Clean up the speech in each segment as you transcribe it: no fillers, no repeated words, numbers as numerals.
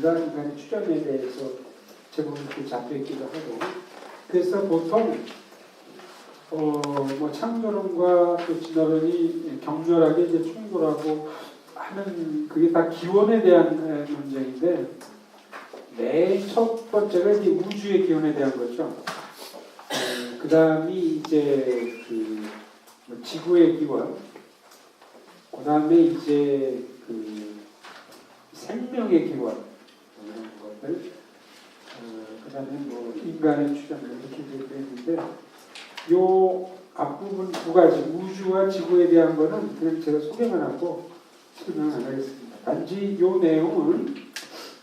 가지가 인간의 출현에 대해서 제목이 이렇게 잡혀있기도 하고, 그래서 보통 뭐 창조론과 또 진화론이 격렬하게 이제 충돌하고 하는 그게 다 기원에 대한 논쟁인데, 맨 첫 번째가 이제 우주의 기원에 대한 거죠. 그 다음이 이제 뭐 지구의 기원, 그 다음에 이제 생명의 기원 이런 것들, 그 다음에 뭐 인간의 출현 이렇게 되어 있는데, 요 앞부분 두 가지 우주와 지구에 대한 거는 그냥 제가 소개만 하고 설명 안 하겠습니다. 단지 요 내용은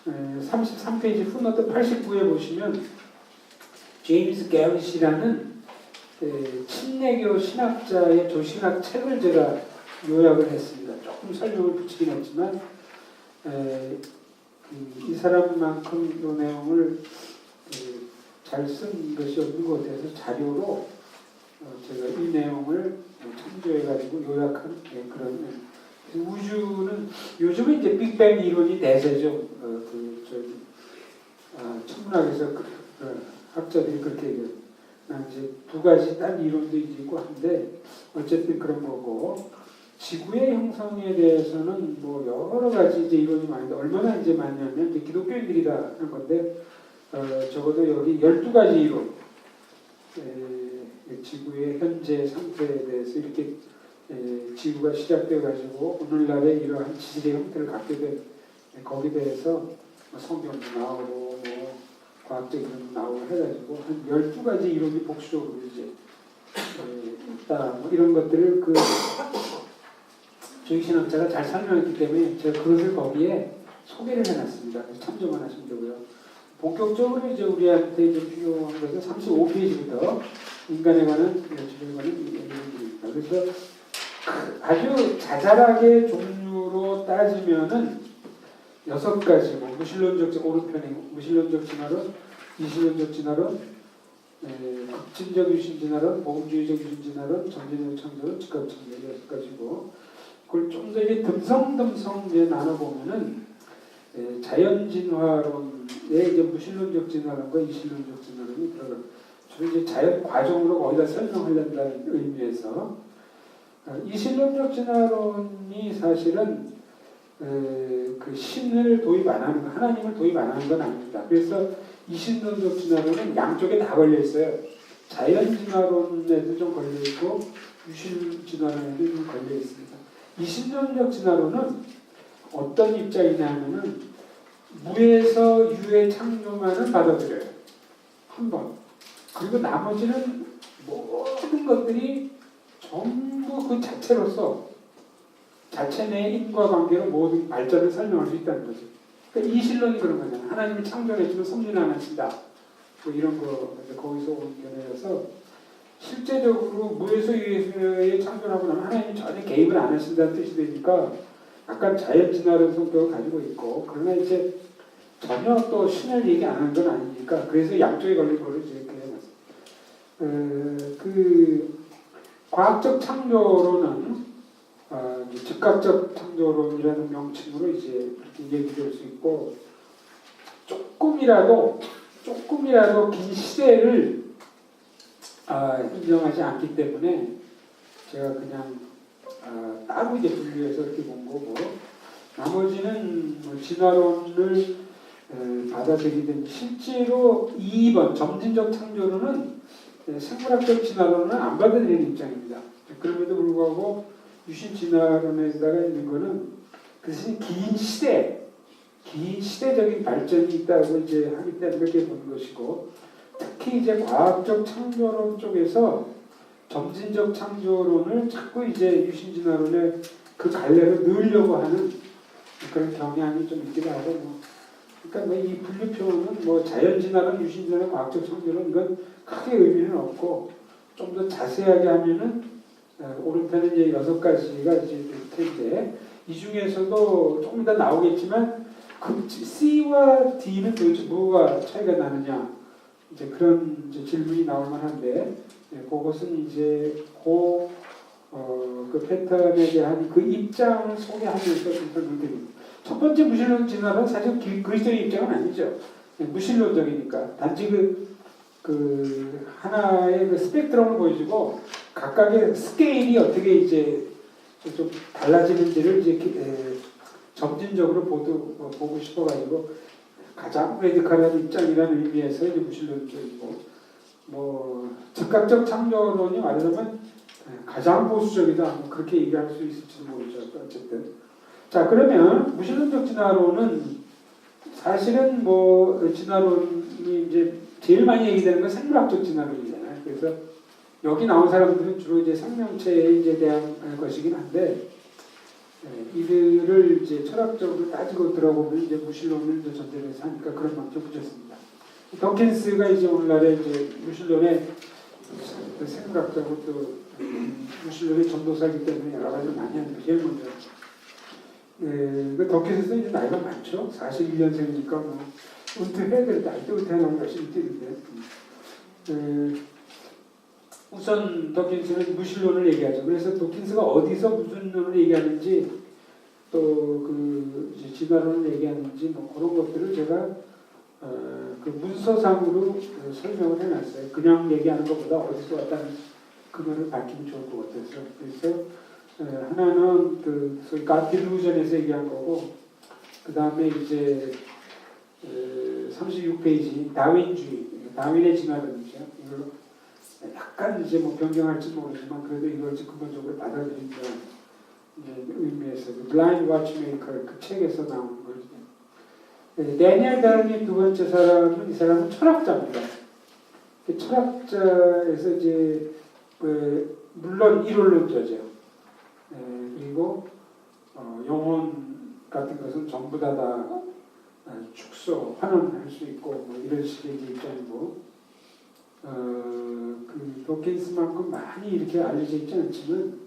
33페이지 풋노트 89에 보시면 제임스 게릿이라는 침례교 신학자의 조신학 책을 제가 요약을 했습니다. 조금 설명을 붙이긴 했지만 이 사람만큼 이 내용을 잘 쓴 것이 없는 것 같아서 자료로 제가 이 내용을 참조해가지고 요약한 그런 우주는 요즘은 이제 빅뱅 이론이 대세죠. 천문학에서 학자들이 그렇게 얘기해요. 이제 두 가지 딴 이론도 있고 한데 어쨌든 그런 거고, 지구의 형성에 대해서는 뭐 여러 가지 이제 이론이 많은데 얼마나 이제 많냐면 이제 기독교인들이 다 하는 건데 적어도 여기 12가지 이론, 지구의 현재 상태에 대해서 이렇게 지구가 시작돼 가지고 오늘날의 이러한 지질의 형태를 갖게 된 거기에 대해서 성경도 나오고 뭐 과학적 이론도 나오고 해가지고 한 12가지 이론이 복수적으로 이제 있다 뭐 이런 것들을 저희 신학자가 잘 설명했기 때문에 제가 그것을 거기에 소개를 해놨습니다. 참조만 하시면 되고요. 본격적으로 이제 우리한테 이제 필요한 것은 35페이지부터 인간에 관한 지구에 관한 얘기입니다. 그래서 아주 자잘하게 종류로 따지면은 6가지, 뭐 무신론적 오른편에 무신론적 진화론, 이신론적 진화론, 급진적 유신 진화론, 복음주의적 유신 진화론, 점진적 창조론, 즉각 창조론 6가지고, 그걸 좀 더 이제 듬성듬성 이제 나눠보면은 자연 진화론에 이제 무신론적 진화론과 이신론적 진화론이 들어가. 주로 이제 자연 과정으로 거기다 설명하려는 의미에서 이신론적 진화론이 사실은 그 신을 도입 안 하는 거, 하나님을 도입 안 하는 건 아닙니다. 그래서 이신론적 진화론은 양쪽에 다 걸려 있어요. 자연 진화론에도 좀 걸려 있고 유신 진화론에도 좀 걸려 있습니다. 이신론적 진화론은 어떤 입장이냐면은 무에서 유의 창조만은 받아들여요. 한 번. 그리고 나머지는 모든 것들이 전부 그 자체로서 자체 내의 인과관계로 모든 발전을 설명할 수 있다는 거죠. 그러니까 이신론이 그런 거잖아요. 하나님이 창조해주면 섭리는 안 하신다. 뭐 이런 거 거기서 온 견해여서 실제적으로 무에서 유의 창조하고 나면 하나님이 전혀 개입을 안 하신다는 뜻이 되니까 약간 자연 진화론 성격을 가지고 있고, 그러나 이제 전혀 또 신을 얘기 안 하는 건 아니니까 그래서 양쪽에 걸린 거를 이제 그려놨어요. 과학적 창조론은 즉각적 창조론이라는 명칭으로 이제 그렇게 얘기될 수 있고, 조금이라도 긴 시대를 인정하지 않기 때문에 제가 그냥 따로 이제 분류해서 이렇게 본 거고, 나머지는 뭐 진화론을 받아들이든 실제로 2번 점진적 창조론은 생물학적 진화론은 안 받아들이는 입장입니다. 그럼에도 불구하고 유신 진화론에다가 있는 거는 그 대신 긴 시대적인 발전이 있다고 이제 하기 때문에 그렇게 보는 것이고, 특히 이제 과학적 창조론 쪽에서 점진적 창조론을 자꾸 이제 유신 진화론의 그 갈래로 넣으려고 하는 그런 경향이 좀 있기도 하고, 그러니까 이 분류표는 뭐 자연 진화론, 유신 진화론, 과학적 창조론 이건 크게 의미는 없고, 좀 더 자세하게 하면은 오른편에 이제 6가지가 이제 될 텐데, 이 중에서도 조금 이따 나오겠지만 C와 D는 도대체 뭐가 차이가 나느냐, 이제 그런 이제 질문이 나올 만한데, 그것은 이제 그 패턴에 대한 그 입장을 소개하면서 좀 설명드립니다. 첫 번째 무신론 진화론 사실 그리스도의 입장은 아니죠. 무신론적이니까 단지 그 하나의 그 스펙트럼을 보여주고 각각의 스케일이 어떻게 이제 좀 달라지는지를 이제 점진적으로 보고 싶어가지고 가장 레디컬한 입장이라는 의미에서 이제 무신론적이고 뭐 즉각적 창조론이 말하자면 가장 보수적이다 뭐 그렇게 얘기할 수 있을지도 모르죠. 어쨌든 자 그러면 무신론적 진화론은 사실은 뭐 진화론이 이제 제일 많이 얘기되는 건 생물학적 진화론이잖아요. 그래서 여기 나온 사람들은 주로 이제 생명체에 이제 대한 것이긴 한데 이들을 이제 철학적으로 따지고 들어보면 이제 무신론을 이제 전제로 해서 하니까 그런 방식 붙였습니다. 덕킨스가 이제 오늘날의 이제 무신론의 생물학적으로 또 무신론의 전도사이기 때문에 여러 가지를 많이 하는 게 제일 먼저. 그 덕킨스는 이제 나이가 많죠. 41년생이니까 뭐 은퇴해야 될 나이도 은퇴하는 열심히 뛰는데. 우선 덕킨스는 무신론을 얘기하죠. 그래서 덕킨스가 어디서 무슨 논을 얘기하는지 또 그 진화론을 얘기하는지 뭐 그런 것들을 제가 그 문서상으로 설명을 해놨어요. 그냥 얘기하는 것보다 어디서 왔다는 그거를 밝히면 좋을 것 같아서. 그래서 하나는 그 소위 가딜루전에서 얘기한 거고, 그 다음에 이제 36페이지 다윈주의, 다윈의 진화론이죠. 이걸로 약간 이제 뭐 변경할지 모르지만 그래도 이걸 근본적으로 받아들인다는 의미에서 블라인드 와치메이커 그 책에서 나오는 거죠. 데니엘 다윈의 두 번째 사람은 이 사람은 철학자입니다. 철학자에서 이제 물론 이론론자죠. 그리고 영혼 같은 것은 전부 다 축소, 환원할 수 있고 뭐 이런 식의 입장이고 그 도킨스만큼 많이 이렇게 알려져 있지 않지만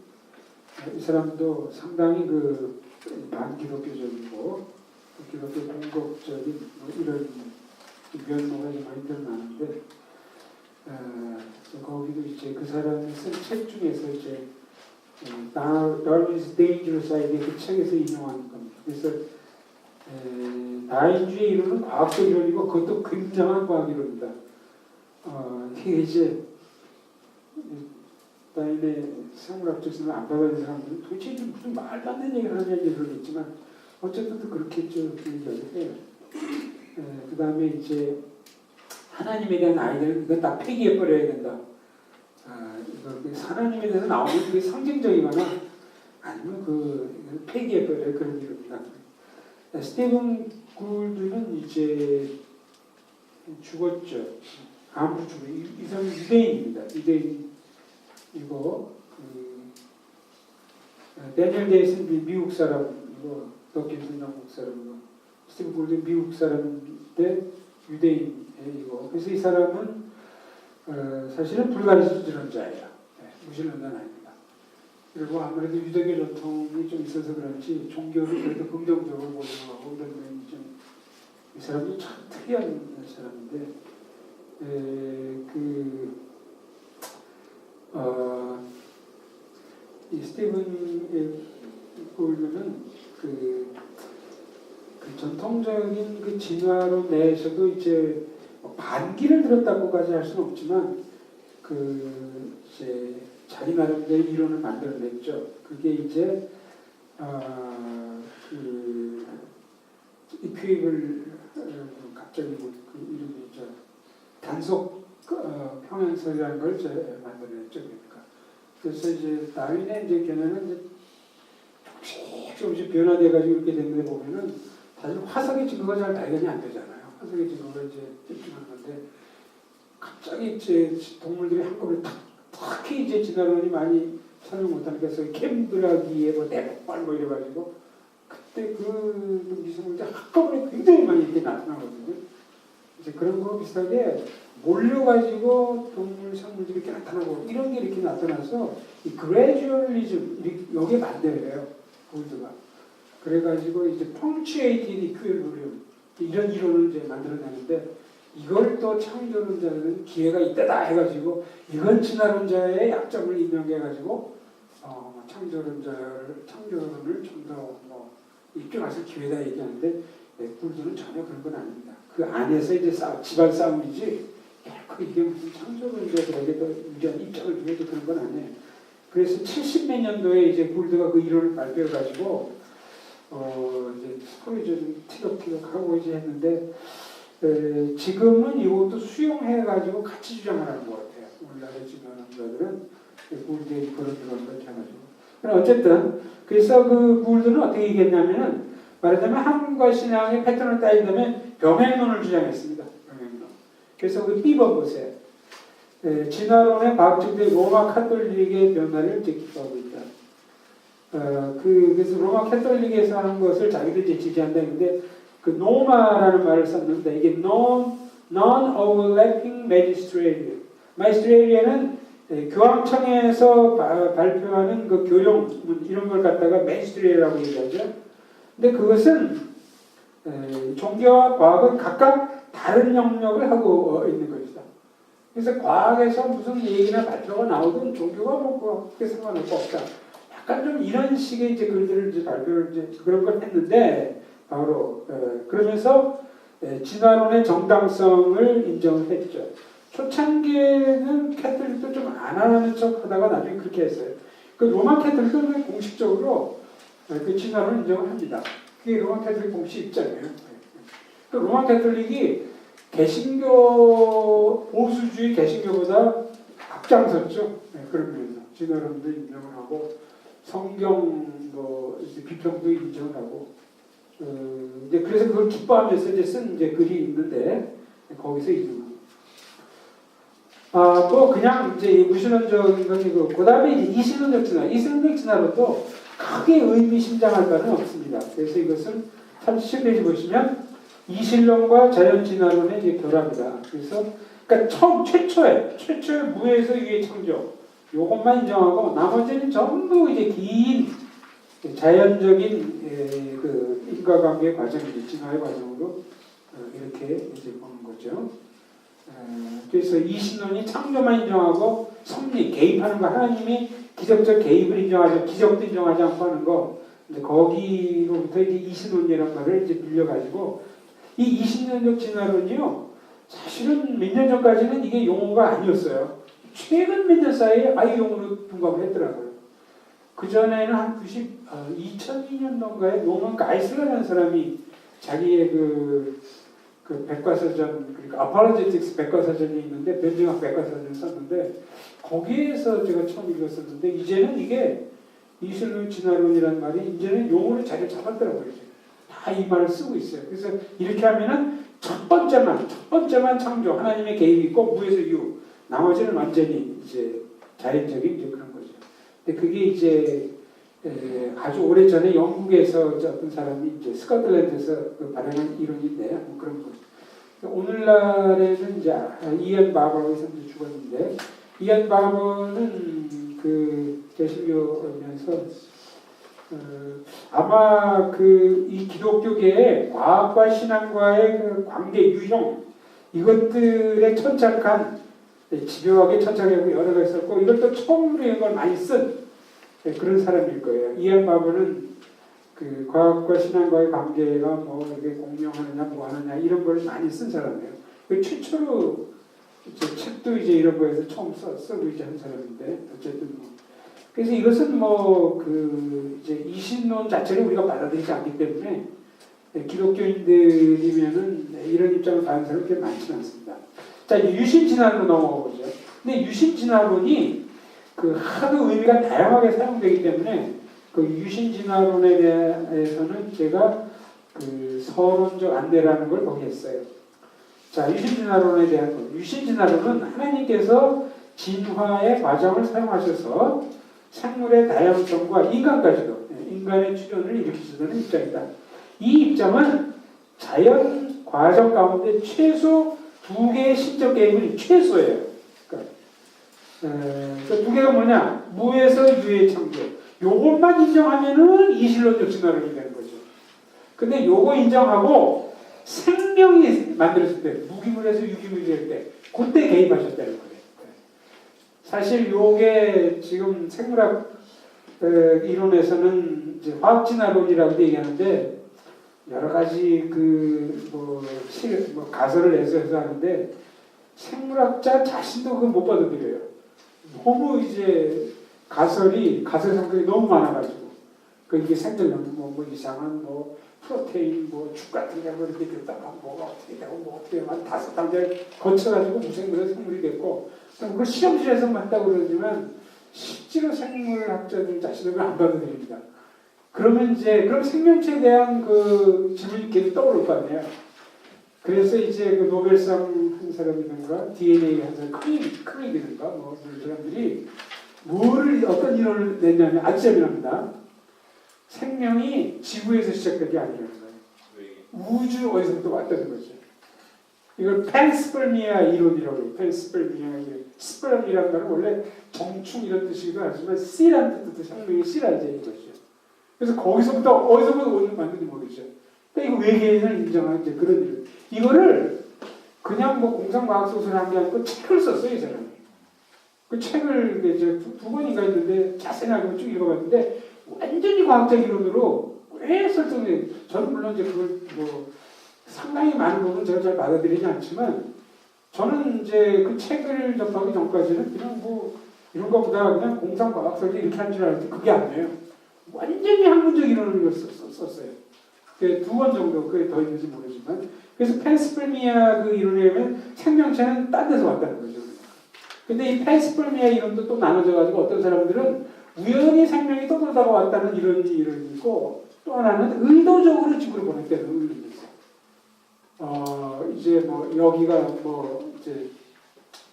이 사람도 상당히 그 반기독교적이고 기독교 공격적인 뭐 이런 면모가 많이 드러나는데 거기도 이제 그 사람이 쓴 책 중에서 이제 Darwin's Dangerous Idea 그 책에서 인용하는 겁니다. 그래서 다인주의 이론은 과학적 이론이고 그것도 굉장한 과학 이론이다. 이게 이제 다인의 생물학적 신을 안 받아들인 사람들은 도대체 무슨 말도 안 되는 얘기를 하냐는 얘기를 했지만 어쨌든 또 그렇겠죠. 그 얘기를 해요. 그 다음에 이제 하나님에 대한 아이들 이건 다 폐기해버려야 된다. 이거 하나님에 대해서 나오는 그게 상징적이거나 아니면 그 폐기해버려야 그런 이유입니다. 스티븐 굴드는 이제 죽었죠. 아무도 죽어. 이 사람은 유대인입니다. 유대인이고 데니엘 데이슨 미국 사람이고 덕킨슨 영국 사람이고 스티븐 굴드 미국 사람인데 유대인이고 그래서 이 사람은 사실은 불가리스도주의자예요. 무신론자는 아닙니다. 그리고 아무래도 유대교 전통이 좀 있어서 그런지 종교를 그래도 긍정적으로 보려고 이런 면이 좀 이 사람이 참 특이한 사람인데 이 스티븐 골드는 그 전통적인 그 진화론 내에서도 이제 반기를 들었다고까지 할 수는 없지만 이제 자기 나름대로 이론을 만들어냈죠. 그게 이제 이퀴블 갑자기 그 이름이 단속 평행설이라는 걸 만들어냈죠. 그러니까 그래서 이제 다윈의 이제 견해는 이제 조금씩 변화돼가지고 이렇게 된 데 보면은 사실 화석의 증거가 잘 발견이 안 되잖아요. 화석의 증거가 이제 집중한 건데 갑자기 이제 동물들이 한꺼번에 특히 이제 진화론이 많이 설명 못하니까 캠브라기에 뭐 대폭발 뭐 이래가지고 그때 그 미생물들 한꺼번에 굉장히 많이 이렇게 나타나거든요. 이제 그런 거 비슷하게 몰려가지고 동물, 생물들이 이렇게 나타나고 이런 게 이렇게 나타나서 이 그레듀얼리즘 여기에 반대해요. 골드가. 그래가지고 이제 punctuated equilibrium 이런 이론을 이제 만들어내는데 이걸 또 창조론자는 기회가 이때다 해가지고 이건 진화론자의 약점을 인정해가지고 창조론을 좀 더 뭐 이쪽 와서 기회다 얘기하는데 굴들은 전혀 그런 건 아닙니다. 그 안에서 이제 집안 싸움이지 이게 무슨 창조론자들에게도 유리한 입장을 주어도 그런 건 아니에요. 그래서 70몇 년도에 이제 굴드가 그 이론을 발표해가지고 이제 서로 좀 티격태격하고 이제 했는데 지금은 이것도 수용해가지고 같이 주장을 하는 것 같아요. 우리나라 진화론자들은 굴드의 그런 이론을 해가지고. 어쨌든 그래서 그 굴드는 어떻게 얘기했냐면은 말하자면 한국과 신앙의 패턴을 따진다면 병행론을 주장했습니다. 병행론. 그래서 그 삐버 보세요. 진화론의 과학적인 로마 카톨릭의 변화를 이제 기초하고 있다. 그래서 로마 카톨릭에서 하는 것을 자기들이 이제 지지한다 했는데 그 노마라는 말을 썼는데 이게 non-overlapping magistralia. magistralia는 교황청에서 발표하는 그 교령 이런 걸 갖다가 magistralia라고 얘기하죠. 근데 그것은 종교와 과학은 각각 다른 영역을 하고 있는 것이다. 그래서 과학에서 무슨 얘기나 발표가 나오든 종교가 뭐 그게 상관없고 없다. 약간 좀 이런 식의 이제 글들을 이제 발표를 이제 그런 걸 했는데 바로 그러면서 진화론의 정당성을 인정을 했죠. 초창기에는 캐톨릭도 좀 안 하는 척 하다가 나중에 그렇게 했어요. 그 로마 캐톨릭은 공식적으로 그 진화론을 인정을 합니다. 그게 로마 캐톨릭 공식 입장이에요. 그 로마 캐톨릭이 개신교 보수주의 개신교보다 앞장섰죠. 그런 면에서 진화론도 인정을 하고 성경 뭐 비평도 인정을 하고 이제 그래서 그걸 기뻐하면서 이제 쓴 이제 글이 있는데 거기서 인정합니다. 또 그냥 이제 무신론적인 것이고 그다음에 이제 이신론적 진화론도 크게 의미심장할 바는 없습니다. 그래서 이것은 37페이지 보시면 이신론과 자연진화론의 이제 결합이다. 그래서 그러니까 최초의 무에서 유의 창조 요것만 인정하고 나머지는 전부 이제 긴 자연적인 그 인과관계 과정이죠. 진화의 과정으로 이렇게 이제 보는 거죠. 그래서 이신론이 창조만 인정하고 섭리 개입하는 거 하나님이 기적적 개입을 인정하지 기적도 인정하지 않고 하는 거 이제 거기로부터 이제 이신론이라는 말을 이제 빌려가지고 이 이신론적 진화론이요 사실은 몇 년 전까지는 이게 용어가 아니었어요. 최근 몇 년 사이에 아예 용어로 둔갑을 했더라고요. 그 전에는 한 2002년도인가에 노먼 가이슬러라는 사람이 자기의 그 백과사전 그러니까 아폴로제틱스 백과사전이 있는데 변증학 백과사전을 썼는데 거기에서 제가 처음 읽었었는데 이제는 이게 이신론 진화론이라는 말이 이제는 용어를 자기가 잡았더라고요. 다 이 말을 쓰고 있어요. 그래서 이렇게 하면은 첫 번째만 창조 하나님의 개입이 있고 무에서 유 나머지는 완전히 이제 자연적인 이제 그런 거죠. 근데 그게 이제 아주 오래 전에 영국에서 어떤 사람이 이제 스코틀랜드에서 발행한 이론인데 뭐 그런 거. 오늘날에는 이제 이안 바버가 이제 죽었는데 이안 바버는 그 개신교면서 아마 이 기독교계의 과학과 신앙과의 그 관계 유형 이것들에 천착한 집요하게 천착하고 여러 가 있었고 이걸 또 처음으로 이걸 많이 쓴 그런 사람일 거예요. 이안 바버는 그 과학과 신앙과의 관계가 뭐 이게 공명하느냐 뭐 하느냐 이런 걸 많이 쓴 사람이에요. 그 최초로 책도 이제 이런 거에서 처음 쓰고 이제 한 사람인데 어쨌든 뭐 그래서 이것은 뭐 그 이제 이신론 자체를 우리가 받아들이지 않기 때문에 기독교인들이면은 이런 입장을 받는 사람이 그렇게 많지는 않습니다. 자, 유신 진화론으로 넘어가 보죠. 근데 유신 진화론이 그 하도 의미가 다양하게 사용되기 때문에 그 유신 진화론에 대해서는 제가 그 서론적 안내라는 걸 거기 했어요. 자, 유신 진화론에 대한 거. 유신 진화론은 하나님께서 진화의 과정을 사용하셔서 생물의 다양성과 인간까지도 인간의 출현을 일으키시는 입장이다. 이 입장은 자연 과정 가운데 최소 2개의 신적 개입이 최소예요. 그러니까 두 개가 뭐냐? 무에서 유의 창조. 요것만 인정하면은 이신론적 진화론이 되는 거죠. 근데 요거 인정하고 생명이 만들어질 때, 무기물에서 유기물이 될 때, 그때 개입하셨다는 거예요. 사실 요게 지금 생물학 이론에서는 이제 화학진화론이라고 얘기하는데 여러 가지 가설을 내서 하는데 생물학자 자신도 그걸 못 받아들여요. 너무 이제 가설 성격이 너무 많아가지고 이게 생기려면 뭐 이상한 프로테인 축 같은 게 이렇게 됐다가 뭐가 어떻게 되고 어떻게 되고 5단계를 거쳐가지고 무슨 그런 생물이 됐고 그걸 실험실에서만 한다고 그러지만 실제로 생물학자들 자신을 안 받아들입니다. 그럼 생명체에 대한 질문이 계속 떠오를 거 아니에요. 그래서 이제 노벨상 한 사람이든가 DNA 한 사람 크릭이든가 이런 사람들이 어떤 이론을 냈냐면 아주 재미납니다. 생명이 지구에서 시작된 게 아니라는 거예요. 우주 어디서부터 왔다는 거죠. 이걸 팬스permia 이론이라고 해요. 팬스permia 이론. 스perm이라는 말은 원래 정충 이런 뜻이기도 하지만 씨라는 뜻도 생명이 씨라 이제 이거죠. 그래서 거기서부터 어디서부터 오늘 만든지 모르죠. 그러니까 이거 외계인을 인정하는 이제 그런 일. 이거를 그냥 공상과학 소설을 한 게 아니고 책을 썼어요, 이 사람이. 그 책을 이제 두 권인가 있는데 자세하게 쭉 읽어봤는데 완전히 과학적 이론으로 왜 설정해. 저는 물론 이제 그걸 상당히 많은 부분은 제가 잘 받아들이지 않지만 저는 이제 그 책을 접하기 전까지는 그냥 이런 것보다 그냥 공상과학 설정 이렇게 한 줄 알았는데 그게 아니에요. 완전히 학문적 이론을 썼어요. 두 번 정도, 그게 더 있는지 모르지만. 그래서 팬스permia 이론에 의하면 생명체는 딴 데서 왔다는 거죠. 근데 이 팬스permia 이론도 또 나눠져가지고 어떤 사람들은 우연히 생명이 떠돌다가 왔다는 이론이 있고 또 하나는 의도적으로 지구를 보냈다는 의론이 있어요. 이제 여기가 이제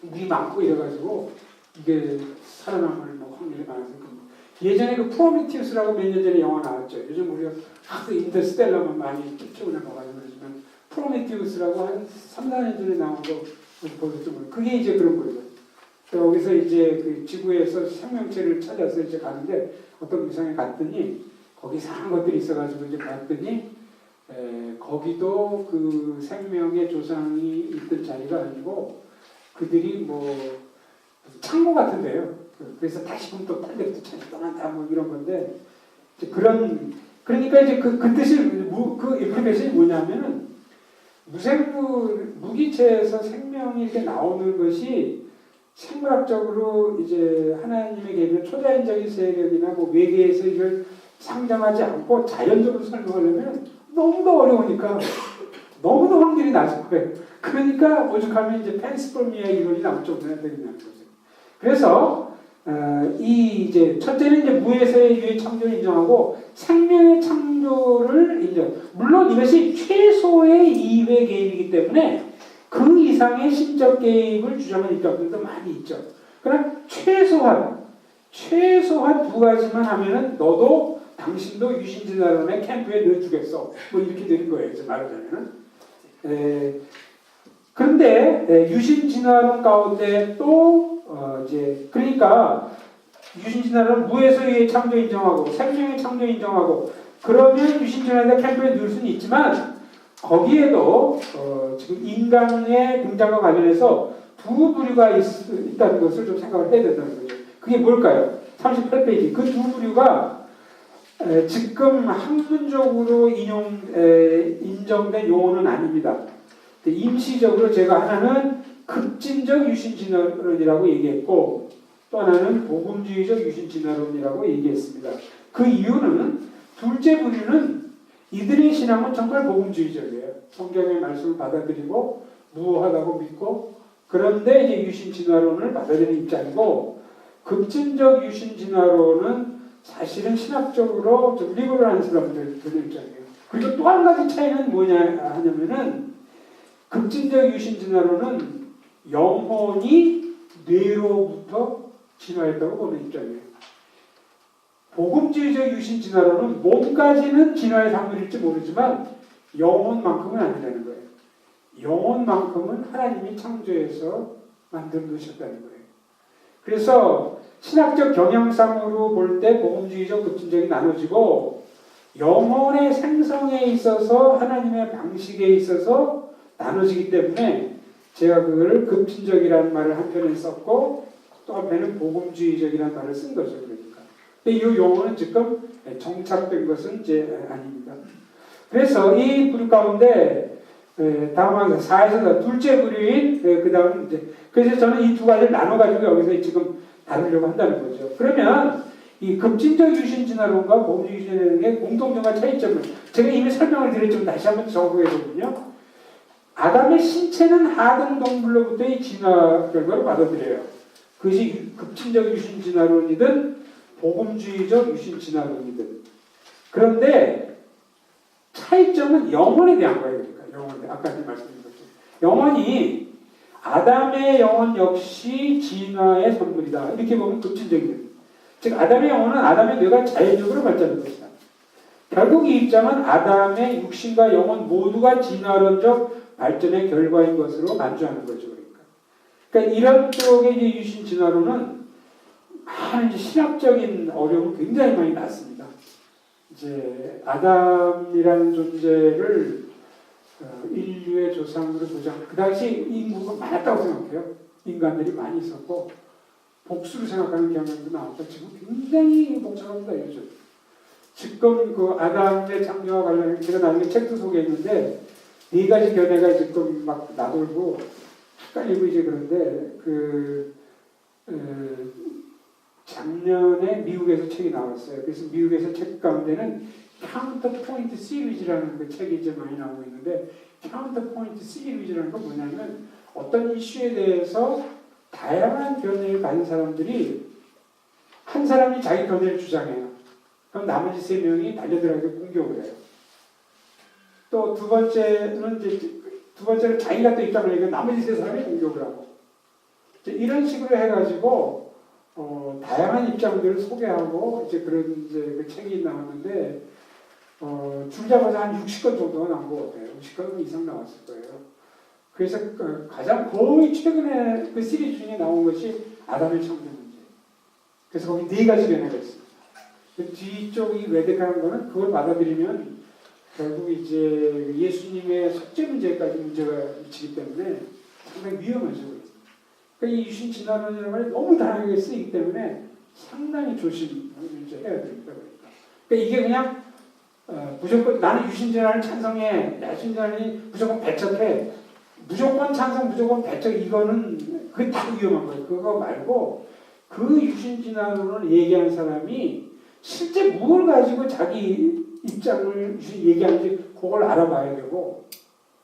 물이 많고 이래가지고 이게 살아남을 확률이 많아서 예전에 프로미티우스라고 몇 년 전에 영화 나왔죠. 요즘 우리가 하도 인터스텔라만 많이 최근에 봐가지고 그러지만 프로미티우스라고 한 3, 4년 전에 나온 거 보셨죠. 그게 이제 그런 거예요. 여기서 이제 지구에서 생명체를 찾아서 이제 가는데 어떤 위성에 갔더니 거기 이상한 것들이 있어가지고 이제 봤더니 거기도 생명의 조상이 있던 자리가 아니고 그들이 창고 같은데요. 그래서 다시금 또 딴 데부터 떠난다 이런 건데 그러니까 이제 그 뜻이 그 임플리케이션이 뭐냐면은 무기체에서 생명이 이렇게 나오는 것이 생물학적으로 이제 하나님의 개입의 초자연적인 세력이나 외계에서 이걸 상정하지 않고 자연적으로 설명하려면 너무도 어려우니까 너무도 확률이 낮은 거예요. 그러니까 오죽하면 이제 팬스permia 이론이 나올 정도는 되겠냐는 거죠. 그래서 이제 첫째는 이제 무에서의 유해 창조를 인정하고 생명의 창조를 인정. 물론 이것이 최소의 이외 개입이기 때문에 그 이상의 신적 개입을 주장하는 입장들도 많이 있죠. 그러나 최소한 두 가지만 하면은 당신도 유신진화론의 캠프에 넣어주겠어. 이렇게 되는 거예요. 말하자면은. 그런데 유신진화론 가운데 또 그러니까 유신진화론 무에서의 창조 인정하고 생명의 창조 인정하고 그러면 유신진화론의 캠프에 넣을 수는 있지만 거기에도 지금 인간의 등장과 관련해서 두 부류가 있다는 것을 좀 생각을 해야 된다는 거죠. 그게 뭘까요? 38페이지. 그 두 부류가 지금 학문적으로 인정된 용어는 아닙니다. 임시적으로 제가 하나는 급진적 유신진화론이라고 얘기했고 또 하나는 복음주의적 유신진화론이라고 얘기했습니다. 그 이유는 둘째 부류는 이들의 신앙은 정말 복음주의적이에요. 성경의 말씀을 받아들이고 무효하다고 믿고 그런데 이제 유신진화론을 받아들이는 입장이고 급진적 유신진화론은 사실은 신학적으로 좀 리버럴한 사람들 그런 입장이에요. 그리고 또 한 가지 차이는 뭐냐 하냐면은 급진적 유신진화론은 영혼이 뇌로부터 진화했다고 보는 입장이에요. 복음주의적 유신진화론은 몸까지는 진화의 산물일지 모르지만 영혼만큼은 아니라는 거예요. 영혼만큼은 하나님이 창조해서 만든 것이었다는 거예요. 그래서 신학적 경향상으로 볼 때 복음주의적 급진적이 나눠지고 영혼의 생성에 있어서 하나님의 방식에 있어서 나눠지기 때문에 제가 그걸 급진적이라는 말을 한편에 썼고 또 한편은 복음주의적이라는 말을 쓴 거죠. 그러니까 근데 이 용어는 지금 정착된 것은 이제 아닙니다. 그래서 이 부류 가운데 다음은 4에서 둘째 부류인 그 다음 이제 그래서 저는 이 두 가지를 나눠가지고 여기서 지금 다루려고 한다는 거죠. 그러면 이 급진적 유신 진화론과 보험적 유신 진화론의 공통점과 차이점을 제가 이미 설명을 드렸지만 다시 한번 적어보거든요. 아담의 신체는 하등 동물로부터의 진화 결과를 받아들여요. 그것이 급진적 유신 진화론이든 복음주의적 유신 진화론이든. 그런데 차이점은 영혼에 대한 거예요. 그러니까 영혼에 아까 말씀드린 것처럼 영혼이 아담의 영혼 역시 진화의産物이다. 이렇게 보면 급진적이에요. 즉 아담의 영혼은 아담의 뇌가 자연적으로 발전한 것이다. 결국 이 입장은 아담의 육신과 영혼 모두가 진화론적 발전의 결과인 것으로 만주하는 거죠. 그러니까 이런 쪽의 이제 유신 진화론은 많은 이제 신학적인 어려움을 굉장히 많이 낳습니다. 이제 아담이라는 존재를 인류의 조상으로 조장. 그 당시 인구가 많았다고 생각해요. 인간들이 많이 있었고 복수를 생각하는 경향도 나왔고 지금 굉장히 복잡합니다. 요즘. 지금 그 아담의 창조와 관련해서 제가 나중에 책도 소개했는데 4가지 견해가 지금 막 나돌고 헷갈리고 이제 그런데 작년에 미국에서 책이 나왔어요. 그래서 미국에서 책 가운데는 카운터포인트 시리즈라는 그 책이 이제 많이 나오고 있는데 카운터포인트 시리즈라는 건 뭐냐면 어떤 이슈에 대해서 다양한 견해를 가진 사람들이 한 사람이 자기 견해를 주장해요. 그럼 나머지 3명이 달려들어서 공격을 해요. 또 두 번째는 자기가 또 입장을 내고 나머지 3사람이 공격을 하고 이런 식으로 해가지고 다양한 입장들을 소개하고 이제 그런 이제 그 책이 나왔는데 줄 잡아서 한 60권 정도가 나온 것 같아요. 60권 이상 나왔을 거예요. 그래서 가장 거의 최근에 그 시리즈 중에 나온 것이 아담의 창조 문제. 그래서 거기 4가지 견해가 있습니다. 그 뒤쪽이 레데카는 거는 그걸 받아들이면 결국 이제 예수님의 속죄 문제까지 문제가 미치기 때문에 상당히 위험하죠. 그러니까 이 유신 진화론이라는 말이 너무 다양하게 쓰이기 때문에 상당히 조심해야 됩니다. 그러니까 이게 그냥 무조건 나는 유신 진화를 찬성해, 유신 진화론이 무조건 배척해, 무조건 찬성, 무조건 배척 이거는 그게 다 위험한 거예요. 그거 말고 그 유신 진화론을 얘기하는 사람이 실제 뭘 가지고 자기 입장을 얘기하는지 그걸 알아봐야 되고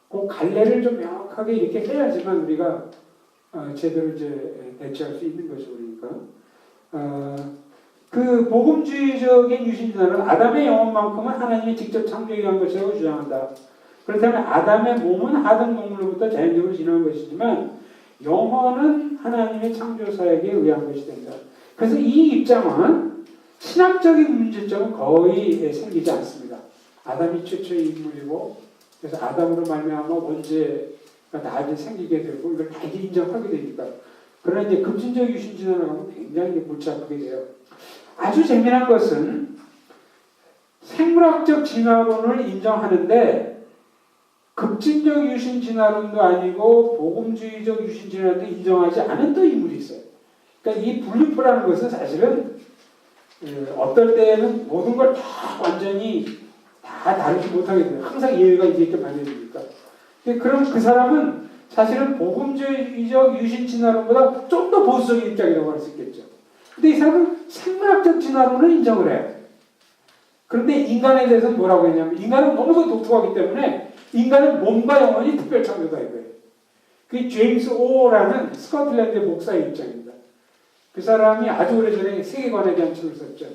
그 갈래를 좀 명확하게 이렇게 해야지만 우리가 제대로 이제 대처할 수 있는 거죠. 그러니까 그 복음주의적인 유신진화는 아담의 영혼만큼은 하나님이 직접 창조한 것이라고 주장한다. 그렇다면 아담의 몸은 하등 동물로부터 자연적으로 진화한 것이지만 영혼은 하나님의 창조사에게 의한 것이 된다. 그래서 이 입장은 신학적인 문제점은 거의 생기지 않습니다. 아담이 최초의 인물이고 그래서 아담으로 말미암아 원죄가 다 이제 생기게 되고 이걸 다 이제 인정하게 되니까. 그러나 이제 급진적 유신 진화를 하면 굉장히 골치 아프게 돼요. 아주 재미난 것은 생물학적 진화론을 인정하는데 급진적 유신 진화론도 아니고 복음주의적 유신 진화론도 인정하지 않은 또 인물이 있어요. 그러니까 이 분류표라는 것은 사실은 어떨 때는 모든 걸 다 완전히 다 다루지 못하게 돼요. 항상 예외가 있게끔 만들어지니까. 그럼 그 사람은 사실은 복음주의적 유신 진화론보다 좀 더 보수적인 입장이라고 할 수 있겠죠. 근데 이 사람은 생물학적 진화론을 인정을 해요. 그런데 인간에 대해서는 뭐라고 했냐면 인간은 너무도 독특하기 때문에 인간은 몸과 영혼이 특별 창조다 이거예요. 그게 제임스 오라는 스코틀랜드 목사의 입장입니다. 그 사람이 아주 오래전에 세계관에 대한 책을 썼죠.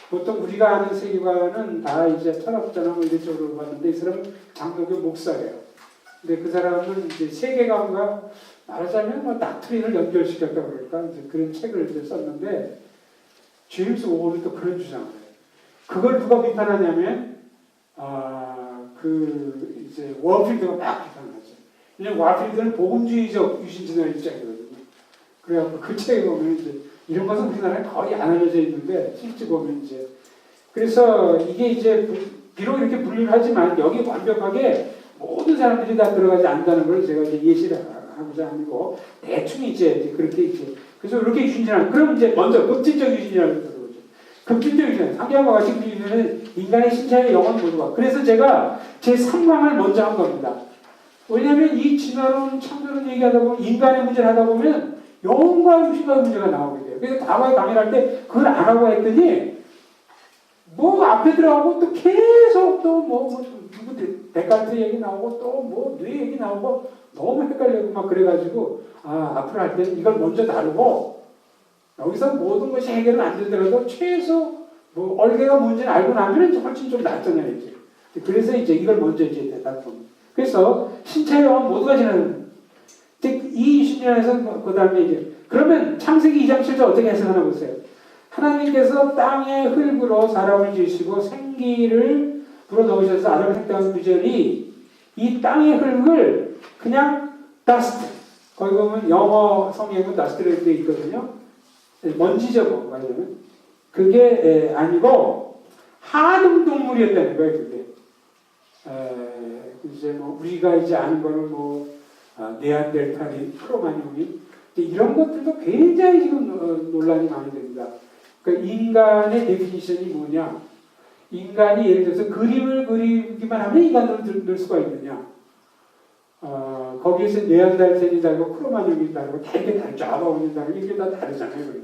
보통 우리가 아는 세계관은 다 이제 철학자나 뭐 이런 쪽으로 봤는데 이 사람은 장로교 목사예요. 근데 그 사람은 이제 세계관과 말하자면 뭐 닥트린을 연결시켰다 그럴까 이제 그런 책을 이제 썼는데 제임스 오는 또 그런 주장을 해요. 그걸 누가 비판하냐면 그 이제 워필드가 막 비판하죠. 왜냐면 워필드는 복음주의적 유신진화의 입장이거든요. 그래갖고 그 책에 보면 이제 이런 것은 우리나라에 거의 안 알려져 있는데 실제 보면 이제 그래서 이게 이제 비록 이렇게 분류를 하지만 여기 완벽하게 모든 사람들이 다 들어가지 않는다는 걸 제가 이제 예시를 하고자 하고 대충 이제 그렇게 이제 그래서 이렇게 유신진화 그럼 이제 먼저 급진적 유신이라는 거죠. 급진적이잖아요. 상대방과 같이 그리면 인간의 신체의 영혼 모두가. 그래서 제가 제 3강을 먼저 한 겁니다. 왜냐하면 이 진화론, 창조론 얘기하다 보면 인간의 문제를 하다 보면 영혼과 육신과의 문제가 나오게 돼요. 그래서 과거에 강의를 할 때 그걸 안 하고 했더니 뭐 앞에 들어가고 또 계속 또 누구 데카르트 얘기 나오고 또 뭐 뇌 얘기 나오고 너무 헷갈리고 막 그래가지고 앞으로 할 때는 이걸 먼저 다루고 여기서 모든 것이 해결은 안 되더라도 최소 뭐 얼개가 뭔지는 알고 나면 훨씬 좀 낫잖아요. 이제. 그래서 이제 이걸 먼저 이제 대답합니다. 그래서 신체 영혼 모두가 지나는 이 20년에서 그 다음에 이제 그러면 창세기 2장 7절 어떻게 해석하나 보세요. 하나님께서 땅의 흙으로 사람을 지으시고 생기를 불어넣으셔서 아담을 택한 구절이 이 땅의 흙을 그냥 dust, 거기 보면 영어 성경은 dust라고 되어 있거든요. 먼지죠, 뭐 말하자면. 그게 아니고 하등 동물이었다는 거예요, 그게. 이제 뭐 우리가 이제 아는 거는 뭐 네안데르탈인, 크로마뇽인 이런 것들도 굉장히 지금 논란이 많이 됩니다. 그러니까 인간의 데피니션이 뭐냐? 인간이 예를 들어서 그림을 그리기만 하면 인간으로 늘 수가 있느냐? 거기에서 네안데르탈이 다르고 크로마뇽이 다르고 되게 다르죠. 아바온이 다르고 이게 다 다르잖아요.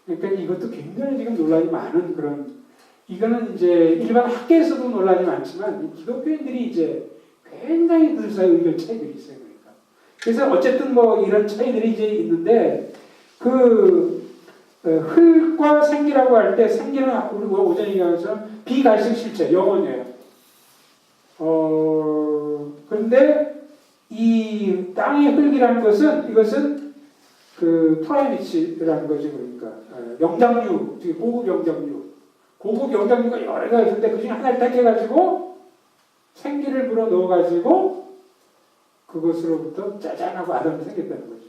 그러니까 이것도 굉장히 지금 논란이 많은 그런 이거는 이제 일반 학계에서도 논란이 많지만 기독교인들이 이제 굉장히 그 사이 의견 차이들이 있어요. 그러니까. 그래서 어쨌든 뭐 이런 차이들이 이제 있는데 흙과 생기라고 할 때 생기는 우리 오전에 얘기한 것처럼 비갈색 실체, 영혼이에요. 그런데 이 땅의 흙이라는 것은 이것은 그 프라이미치라는 거죠. 그러니까 영장류, 고급 영장류. 고급 영장류가 여러 가지 있는데 그 중에 하나를 택해가지고 생기를 불어 넣어가지고 그것으로부터 짜잔하고 아담이 생겼다는 거죠.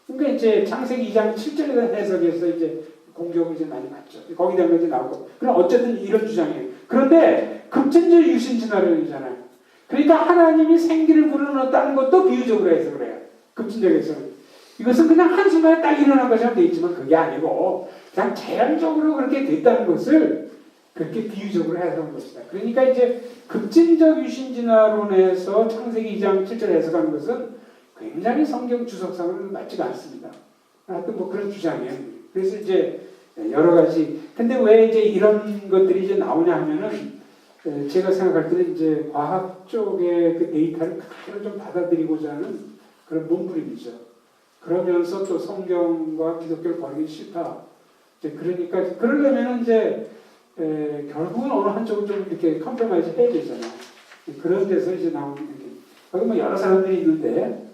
그러니까 이제 창세기 2장 7절에 대한 해석에서 이제 공격을 이제 많이 받죠. 거기에 대한 것이 나오고. 그럼 어쨌든 이런 주장이에요. 그런데 급진적 유신 진화론이잖아요. 그러니까 하나님이 생기를 불어넣었다는 것도 비유적으로 해석을 해요. 급진적에서는. 이것은 그냥 한순간에 딱 일어난 것처럼 되어 있지만 그게 아니고 그냥 자연적으로 그렇게 됐다는 것을 그렇게 비유적으로 해석한 것이다. 그러니까 이제 급진적 유신진화론에서 창세기 2장 7절 해석하는 것은 굉장히 성경 주석상으로는 맞지가 않습니다. 하여튼 뭐 그런 주장이에요. 그래서 이제 여러 가지. 근데 왜 이제 이런 것들이 이제 나오냐 하면은 제가 생각할 때는 이제 과학 쪽의 그 데이터를 그대로 좀 받아들이고자 하는 그런 몸부림이죠. 그러면서 또 성경과 기독교를 버리기 싫다. 이제 그러니까 그러려면은 이제 결국은 어느 한쪽은 좀 이렇게 컴프로마이즈 해야 되잖아요. 그런 데서 이제 나오는 게 거기 뭐 여러 사람들이 있는데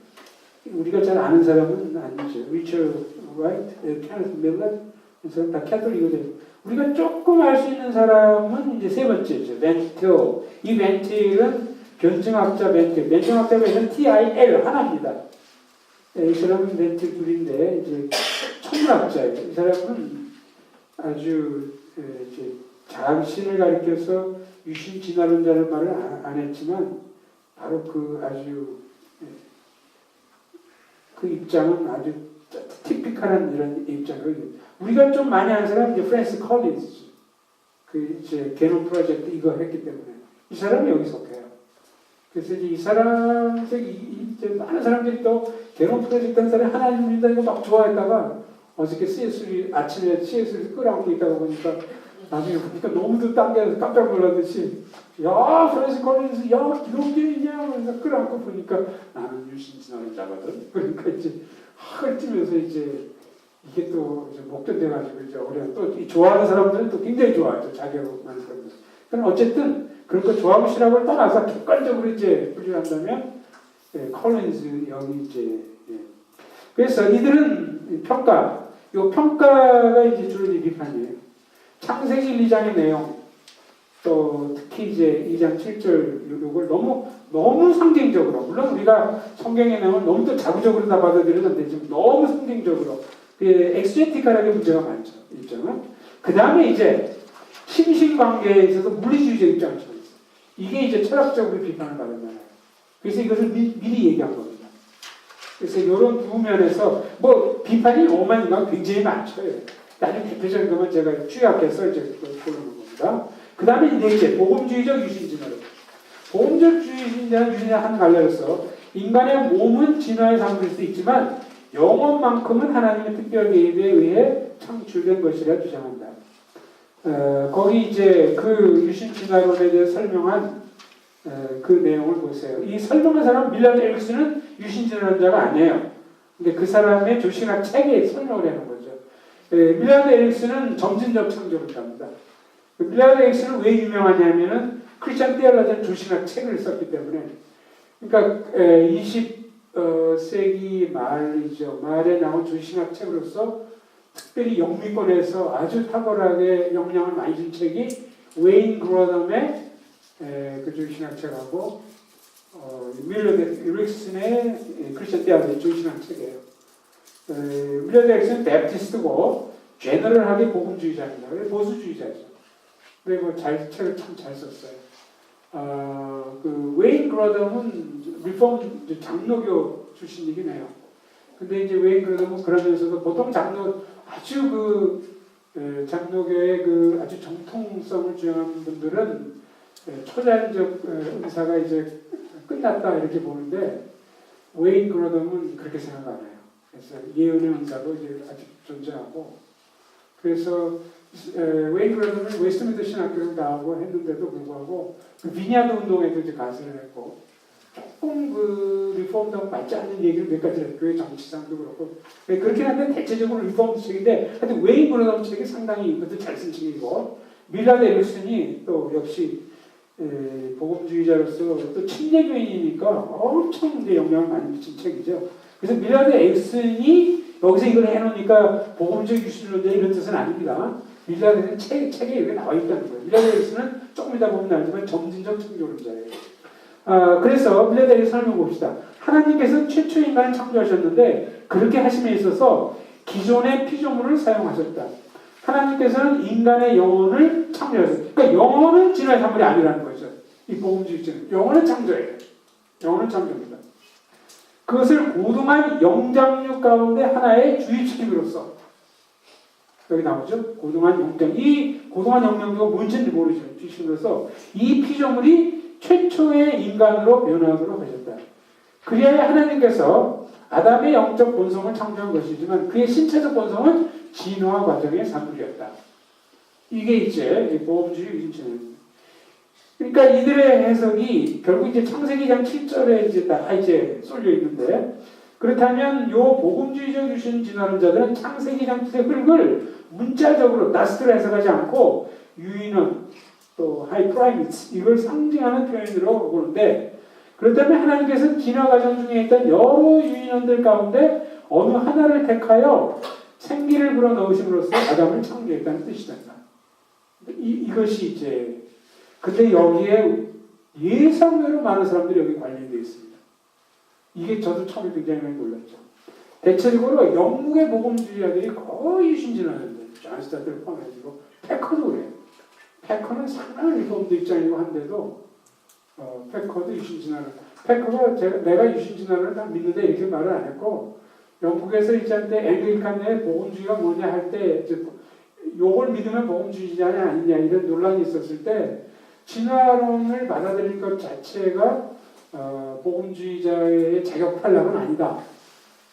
우리가 잘 아는 사람은 아니죠. 리처드 라이트, 케네스 밀러 이 사람 다 캐톨릭이거든요. 우리가 조금 알 수 있는 사람은 이제 세 번째죠. 벤틸. 이 벤틸은 변증학자 벤틸. 변증학자가 있는 TIL 하나입니다. 이 사람은 벤틸 둘인데 이제 천문학자예요. 이 사람은 아주 이제 장신을 가리켜서 유신 진화론자는 말을 안 했지만 바로 그 아주 그 입장은 아주 티피컬한 이런 입장을 우리가 좀 많이 아는 사람은 이제 프랜스 컬린스 그 이제 게놈 프로젝트 이거 했기 때문에 이 사람이 여기 속해요. 그래서 이제 이 사람 이제 많은 사람들이 또 게놈 프로젝트 한 사람이 하나님 믿는다 이거 막 좋아했다가 어저께 아침에 CS를 끌어안고 있다가 보니까 나중에 보니까 너무도 당겨서 깜짝 놀라듯이 야 프랜스 컬린스 야 기독교인이냐 그래서 끌어안고 보니까 나는 유신진화론자거든. 그러니까 이제 학을 뛰면서 이제 이게 또 이제 목전돼가지고 이제 우리가 또 좋아하는 사람들은 또 굉장히 좋아하죠. 자기하고 많은 사람들. 그럼 어쨌든 그런 거 좋아하고 싫어하고를 떠나서 객관적으로 이제 분류한다면 컬린즈 여기 이제 그래서 이들은 요 평가가 이제 주로 비판이에요. 창세기 1, 2장의 내용 또 특히 이제 2장 7절 요걸 너무 상징적으로 물론 우리가 성경의 내용을 너무 또 자구적으로 다 받아들여도 안 되지만 너무 상징적으로 엑스제티컬하게 문제가 많죠. 입장은. 그 다음에 이제 심신관계에 있어서 물리주의적 입장을 쳐있어요. 이게 이제 철학적으로 비판을 받았잖아요. 그래서 이것을 미리 얘기한 겁니다. 그래서 이런 두 면에서 뭐 비판이 오만인가 굉장히 많죠. 아주 대표적인 것만 제가 취약해서 이제 고르는 겁니다. 그 다음에 네 번째, 복음주의적 유신진화론. 복음적 유신진화 한 갈래로서 인간의 몸은 진화의 상태일 수 있지만 영혼만큼은 하나님의 특별 개입에 의해 창출된 것이라 주장한다. 거기 이제 그 유신진화론에 대해 설명한 그 내용을 보세요. 이 설명한 사람은 밀라드 에릭슨은 유신진화론자가 아니에요. 근데 그 사람의 조신학 책에 설명을 하는 거죠. 밀라드 에릭슨은 점진적 창조론자입니다. 밀라드 에릭슨은 왜 유명하냐면은 크리스찬 테올로지한 조신학 책을 썼기 때문에. 그러니까 20세기 말이죠. 말에 나온 조신학 책으로서 특별히 영미권에서 아주 탁월하게 영향을 많이 준 책이 웨인 그로덤의 그 조신학책하고 밀라드 에릭슨의 크리스찬 테올로지 조신학 책이에요. 밀라드 에릭슨은 베프티스트고 제너럴하게 복음주의자입니다. 보수주의자죠. 그리고 책을 참 잘 썼어요. 그 웨인 그로덤은 리폼 장로교 출신이긴 해요. 근데 이제 웨인 그로덤은 그러면서도 보통 아주 장로교의 그 아주 정통성을 주장하는 분들은 초자연적 의사가 이제 끝났다 이렇게 보는데 웨인 그로덤은 그렇게 생각 안 해요. 그래서 예언의 은사도 이제 아직 존재하고 그래서 웨인 그로덤은 웨스트민스터 신학교를 나오고 했는데도 불구하고 그 비니아드 운동에도 이제 가세를 했고 조금 그 리폼하고 맞지 않는 얘기를 몇 가지 했고요. 정치상도 그렇고 그렇긴 한데 대체적으로 리폼 책인데 하여튼 웨인 그로덤 책이 상당히 이것도 잘 쓴 책이고 밀라드 에릭슨이 또 역시 복음주의자로서 또 침례교인이니까 엄청 이제 영향을 많이 미친 책이죠. 그래서 밀라드 에릭슨이 여기서 이걸 해놓으니까 복음적 유신론자 이런 뜻은 아닙니다. 밀라드 에릭슨 책에 여기 나와 있다는 거예요. 밀라드 에릭슨은 조금 이따 보면 알지만 점진적 창조론자예요. 그래서 밀라드 에릭슨 설명 봅시다. 하나님께서 최초 인간을 창조하셨는데 그렇게 하심에 있어서 기존의 피조물을 사용하셨다. 하나님께서는 인간의 영혼을 창조하셨다. 그러니까 영혼은 진화의 산물이 아니라는 거죠. 이 복음주의자는 영혼은 창조예요. 영혼은 창조입니다. 그것을 고등한 영장류 가운데 하나에 주입시킴으로써 여기 나오죠. 고등한 영장. 이 고등한 영장류가 뭔지는 모르죠. 주입시킴으로써 이 피조물이 최초의 인간으로 변화하도록 하셨다. 그리하여 하나님께서 아담의 영적 본성을 창조한 것이지만 그의 신체적 본성은 진화 과정의 산물이었다. 이게 이제 복음주의 유신론입니다. 그러니까 이들의 해석이 결국 이제 창세기 2장 7절에 이제 다 이제 쏠려 있는데 그렇다면 요 복음주의적 유신 진화론자들은 창세기 2장 7절의 흐름을 문자적으로 나스트로 해석하지 않고 유인원 또 하이 프라이미츠 이걸 상징하는 표현으로 보는데 그렇다면 하나님께서 진화 과정 중에 있던 여러 유인원들 가운데 어느 하나를 택하여 생기를 불어넣으심으로써 아담을 창조했다는 뜻이다. 이것이 이제 근데 여기에 예상외로 많은 사람들이 여기 관련되어 있습니다. 이게 저도 처음에 굉장히 많이 놀랐죠. 대체적으로 영국의 복음주의자들이 거의 유신진화론자들, 존 스타트를 포함해가지고 패커도 그래요. 패커는 상당히 리폼도 입장이고 한데도 패커도 유신진화론. 패커가 내가 유신진화론을 다 믿는데 이렇게 말을 안 했고 영국에서 이제 한때 앵글리칸의 복음주의가 뭐냐 할 때 요걸 믿으면 복음주의자냐 아니냐 이런 논란이 있었을 때 진화론을 받아들일 것 자체가 복음주의자의 자격 탈락은 아니다.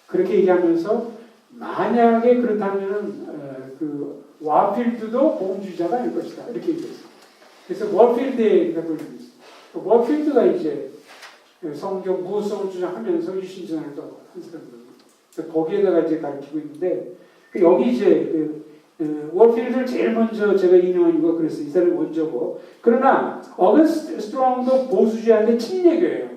그렇게 얘기하면서 만약에 그렇다면은 그 와필드도 복음주의자가 아닐 것이다. 이렇게 얘기했어요. 그래서 워필드에 그걸 있어요. 워필드가 이제 성경 무호성을 주장하면서 유신진화를 또 한 사람들. 거기에다가 이제 가르치고 있는데 여기 이제 워필드를 제일 먼저 제가 인용한 이유가 그랬어요. 이 사람이 원조고. 그러나 어거스트 스트롱도 보수주의한데 침례교예요.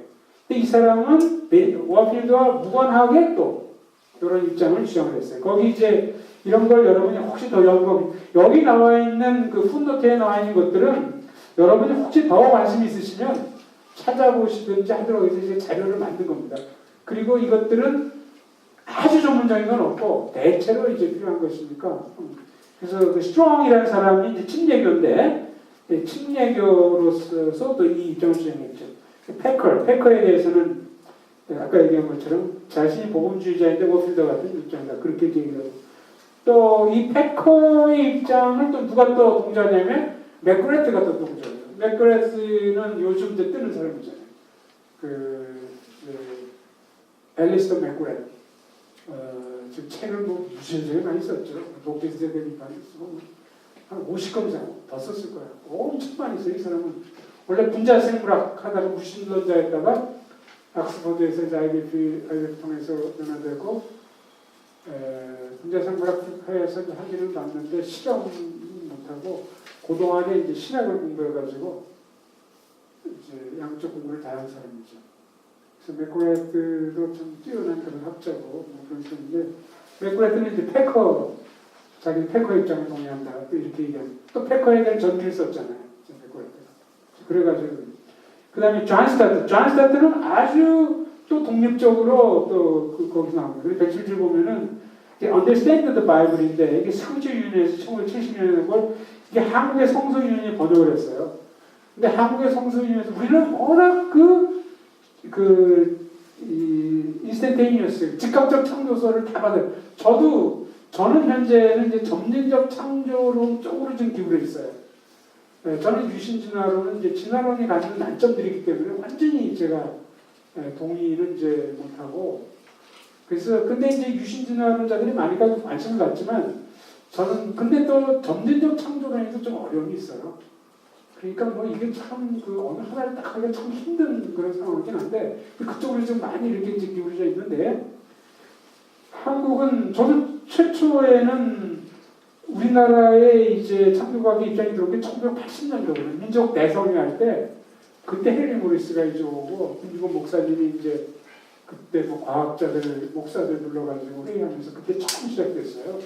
근데 이 사람은 워필드와 무관하게 또 이런 입장을 주장을 했어요. 거기 이제 이런 걸 여러분이 혹시 더 여기 나와 있는 그 풋노트에 나와 있는 것들은 여러분이 혹시 더 관심 있으시면 찾아보시든지 하도록 해서 이제 자료를 만든 겁니다. 그리고 이것들은 아주 전문적인 건 없고 대체로 이제 필요한 것이니까. 그래서 그 스트롱이라는 사람이 이제 침례교인데 침례교로서 또 이 입장을 주장했죠. 패커에 대해서는 아까 얘기한 것처럼 자신이 복음주의자인데 워필더 같은 입장이다. 그렇게 얘기하고 또 이 패커의 입장을 또 누가 또 동조하냐면 맥그레트가 또 동조해요. 맥그레트는 요즘 이제 뜨는 사람이잖아요. 앨리스터 맥그레트. 지금 책을 뭐 무시하게 많이 썼죠. 독재 세대니까 한 50권 이상 더 썼을 거예요. 엄청 많이 써요. 이 사람은 원래 분자 생물학 하다가 무신론자였다가 옥스퍼드에서 이제 아이비를 통해서 연화되고 분자 생물학회에서 하기는 났는데 실험 못하고 그동안에 이제 신학을 공부해가지고 이제 양쪽 공부를 다 한 사람이죠. 그래서 맥그레트도 좀 뛰어난 그런 학자고 뭐 그런 분인데 맥그레트는 이제 자기 패커 입장을 동의한다. 또 이렇게 얘기하는. 또 패커에 대한 전기를 썼잖아요. 맥그레트가. 그래가지고 그 다음에 존 스타트는 아주 또 독립적으로 또 거기서 나옵니다. 그래서 107줄 보면은 Understand the Bible인데 이게 성서윤회에서 1970년에 걸 이게 한국의 성서윤회 번역을 했어요. 근데 한국의 성서윤회에서 우리는 워낙 인스탄테이니어스 즉각적 창조서를 다 받아요. 저는 현재는 이제 점진적 창조론 쪽으로 좀 기울어 있어요. 네, 저는 유신진화론은 이제 진화론이 갖는 난점들이기 때문에 완전히 제가 동의는 이제 못하고 그래서 근데 이제 유신진화론자들이 많이 관심을 갖지만 저는 근데 또 점진적 창조론에도 좀 어려움이 있어요. 그러니까 뭐 이게 참 어느 하나를 딱 하기가 참 힘든 그런 상황이긴 한데 그쪽으로 좀 많이 이렇게 이제 기울어져 있는데 한국은 저도 최초에는 우리나라의 이제 창조과학의 입장이 들어온 게 1980년도거든요. 민족 대성회 할 때 그때 헨리 모리스가 이제 오고 김주건 목사님이 이제 그때 뭐 과학자들 목사들 불러가지고 회의하면서 그때 처음 시작됐어요.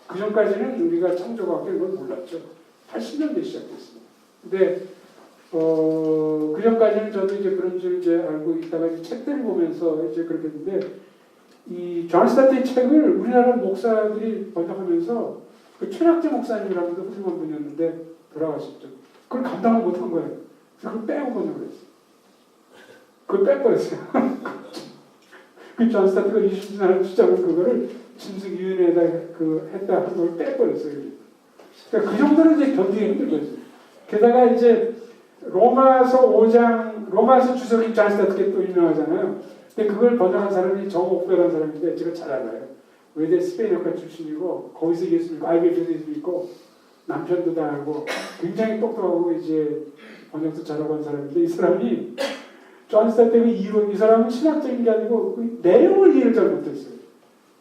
그 전까지는 우리가 창조과학을 그걸 몰랐죠. 80년대 시작됐습니다. 근데 그 전까지는 저도 이제 그런 줄 이제 알고 있다가 이제 책들을 보면서 이제 그렇게 했는데 이 존 스타트의 책을 우리나라 목사들이 번역하면서 그 최낙재 목사님이라는 분도 훌륭한 분이었는데 돌아가셨죠. 그걸 감당을 못한 거예요. 그래서 그걸 빼고 번역을 했어요. 그걸 빼버렸어요. 그 존 스타트가 20년 주장을 그거를 진숙위원회에다 했다 한 걸 빼버렸어요. 그러니까 그 정도로 이제 견디기 힘든 거죠. 게다가 이제 로마서 주석이 존 스타트가 또 유명하잖아요. 근데 그걸 번역한 사람이 정옥배라는 사람인데 제가 잘 알아요. 외대 스페인어과 출신이고 거기서 예수 믿고 IBF에서 예수 믿고 남편도 다 알고 굉장히 똑똑하고 이제 번역도 잘하고 한 사람인데 이 사람이 존 스타트의 이론 이 사람은 신학적인 게 아니고 그 내용을 이해를 잘 못했어요.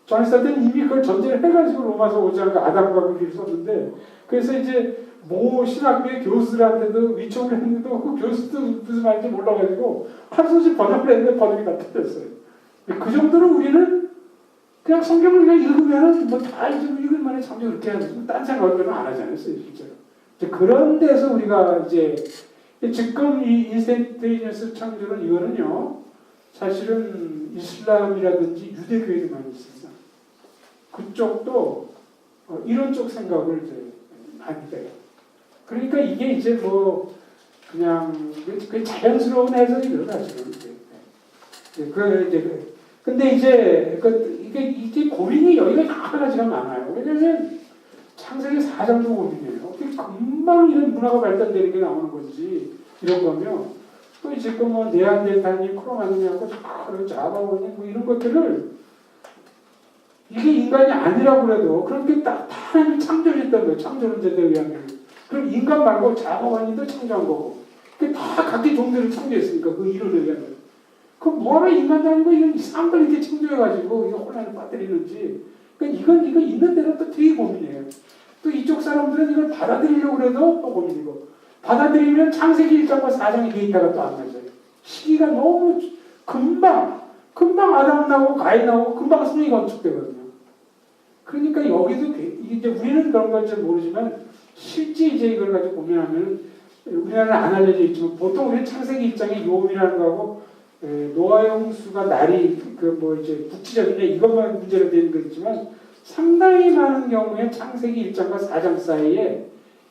존 스타트는 이미 그걸 전제를 해가지고 로마서 5장 아담과 그 길을 썼는데 그래서 이제 모 신학교의 교수들한테도 위촉을 했는데도 그 교수도 무슨 말인지 몰라가지고 한 소식 번역을 했는데 번역이 다 틀렸어요. 그 정도로 우리는 그냥 성경을 그냥 읽으면은 뭐 다 읽을만해 참 이렇게 하지. 딴 생각을 안 하잖아요, 실제로. 그런 데서 우리가 이제 지금 이 인스탄테이니어스 창조론 이거는요, 사실은 이슬람이라든지 유대교에도 많이 있습니다. 그쪽도 이런 쪽 생각을 이제 많이 돼요. 그러니까 이게 이제 뭐 그냥 그 자연스러운 해석이죠, 사실은. 근데 이제 이게 고민이 여기가 여러 가지가 많아요. 왜냐면 창세기 4장도 고민이에요. 어떻게 금방 이런 문화가 발달되는 게 나오는 건지 이런 거면 또 이제 뭐 네안데르탈님, 크로마뇽하고 자바원님 뭐 이런 것들을 이게 인간이 아니라고 그래도 그렇게 딱 하나님이 창조했던 거예요. 창조론자들에 의하면. 그럼 인간 말고 자바원님도 창조한 거고. 그게 다 각기 종들을 창조했으니까 그 이론에 의하면. 그럼 뭐하러 인간도 아니고 이런 이상한 걸 이렇게 창조해가지고 이거 혼란을 빠뜨리는지. 그러니까 이건 있는 대로 또 되게 고민이에요. 또 이쪽 사람들은 이걸 받아들이려고 그래도 또 고민이고. 받아들이면 창세기 1장과 4장의 데이터가 또 안 맞아요. 시기가 너무 금방 아담 나오고 가인 나오고 금방 승리 건축되거든요. 그러니까 여기도 이제 우리는 그런 건 잘 모르지만 실제 이제 이걸 가지고 고민하면 우리나라는 안 알려져 있지만 보통 우리는 창세기 1장의 요음이라는 거하고 노아의 홍수가 날이 이제 국지적인데 이것만 문제로 되는 거지만 상당히 많은 경우에 창세기 1장과 4장 사이에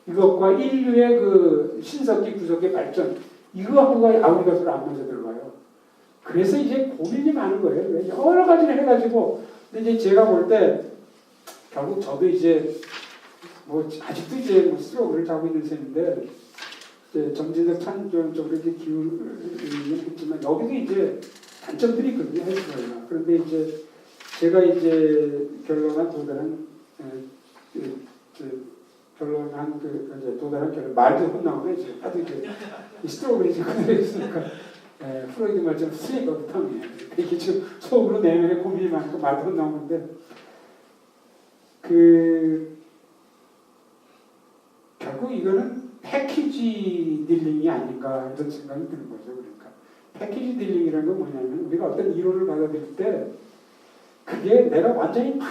이것과 인류의 그 신석기 구석의 발전 이거하고가 아무리 가서도 안 맞아 들어가요. 그래서 이제 고민이 많은 거예요. 여러 가지를 해가지고 근데 이제 제가 볼 때 결국 저도 이제 뭐 아직도 이제 뭐 스트로크를 잡고 있는 셈인데 이제 정진석 찬조 쪽으로 이렇게 기울긴 했지만 여기도 이제 단점들이 있거든요. 헬스가. 그런데 이제 제가 이제 결론한 도달한 결론한 이제 도달한 결론 말도 혼나오네 이제 하도 이제 이 스트로크를 이제 그대로 있으니까 프로이드 말처럼 슬립 오브 텅이에요. 이게 지금 속으로 내면에 고민이 많고 말도 혼나오는데 결국 이거는 패키지 딜링이 아닌가 이런 생각이 드는 거죠. 그러니까 패키지 딜링이라는 건 뭐냐면 우리가 어떤 이론을 받아들일 때 그게 내가 완전히 다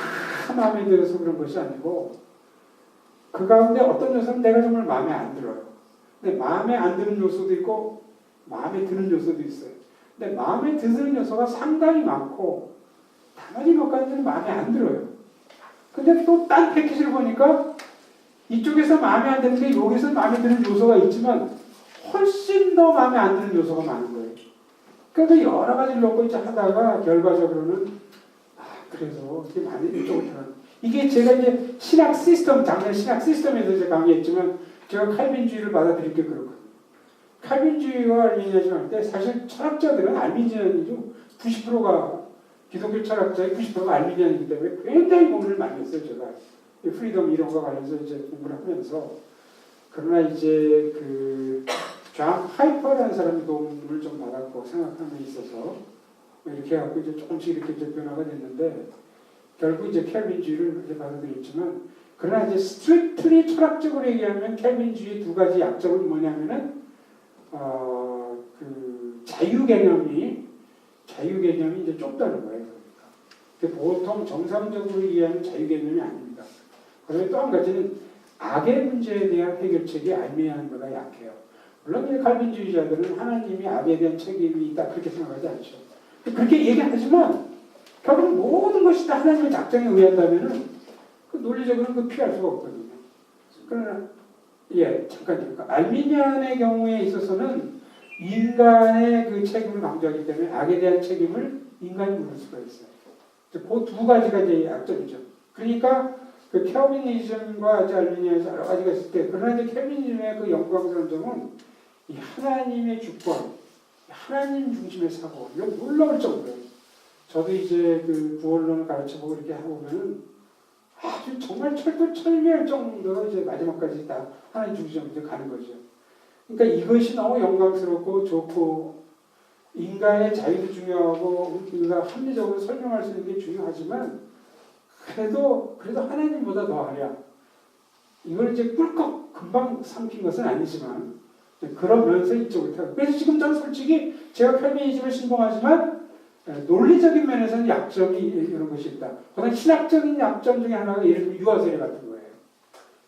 마음에 들어서 그런 것이 아니고 그 가운데 어떤 요소는 내가 정말 마음에 안 들어요. 근데 마음에 안 드는 요소도 있고 마음에 드는 요소도 있어요. 근데 마음에 드는 요소가 상당히 많고 나머지 몇 가지는 마음에 안 들어요. 근데 또 딴 패키지를 보니까 이쪽에서 마음에 안 드는 게 여기서 마음에 드는 요소가 있지만 훨씬 더 마음에 안 드는 요소가 많은 거예요. 그래서 여러 가지를 놓고 이제 하다가 결과적으로는 그래서 이게 많이 이쪽으로 들어가는 이게 제가 이제 신학 시스템 작년 신학 시스템에서 제가 강의했지만 제가 칼빈주의를 받아들일 게 그렇거든요. 칼빈주의와 알미니아즘 할 때 사실 철학자들은 알미니안이죠. 90%가 기독교 철학자의 90%가 알미니안이기 때문에 굉장히 고민을 많이 했어요. 제가 프리덤 이런 거 관련해서 이제 공부를 하면서 그러나 이제 존 하이퍼라는 사람의 도움을 좀 받았고 생각하는 데 있어서 이렇게 해갖고 이제 조금씩 이렇게 이제 변화가 됐는데 결국 이제 켈빈주의를 이제 받아들였지만 그러나 이제 스트릭트리 철학적으로 얘기하면 켈빈주의 두 가지 약점은 뭐냐면은 자유 개념이 이제 좁다는 거예요. 그러니까 보통 정상적으로 이해하는 자유 개념이 아닙니다. 그리고 또 한 가지는 악의 문제에 대한 해결책이 알미니안보다 것보다 약해요. 물론 이제 칼빈주의자들은 하나님이 악에 대한 책임이 있다 그렇게 생각하지 않죠. 그렇게 얘기하지만 결국 모든 것이 다 하나님의 작정에 의한다면은 논리적으로는 피할 수가 없거든요. 그러나 잠깐요. 알미니안의 경우에 있어서는 인간의 책임을 강조하기 때문에 악에 대한 책임을 인간이 물을 수가 있어요. 그 두 가지가 이제 약점이죠. 그러니까 켈빈이즘과 알미니안에서 여러 가지가 있을 때, 그러나 이제 켈빈이즘의 영광스러운 점은 이 하나님의 주권, 하나님 중심의 사고, 이거 놀라울 정도예요. 저도 이제 구원론을 가르쳐보고 이렇게 해보면은 아주 정말 철두철미할 정도로 이제 마지막까지 다 하나님 중심으로 가는 거죠. 그러니까 이것이 너무 영광스럽고 좋고 인간의 자유도 중요하고 우리가 합리적으로 설명할 수 있는 게 중요하지만 그래도 하나님보다 더하랴. 이걸 이제 꿀꺽 금방 삼킨 것은 아니지만 그러면서 이쪽을 타고. 그래서 지금 저는 솔직히 제가 칼빈이즘을 신봉하지만 논리적인 면에서는 약점이 이런 것이 있다. 그다음 신학적인 약점 중에 하나가 예를 들면 유아세례 같은 거예요.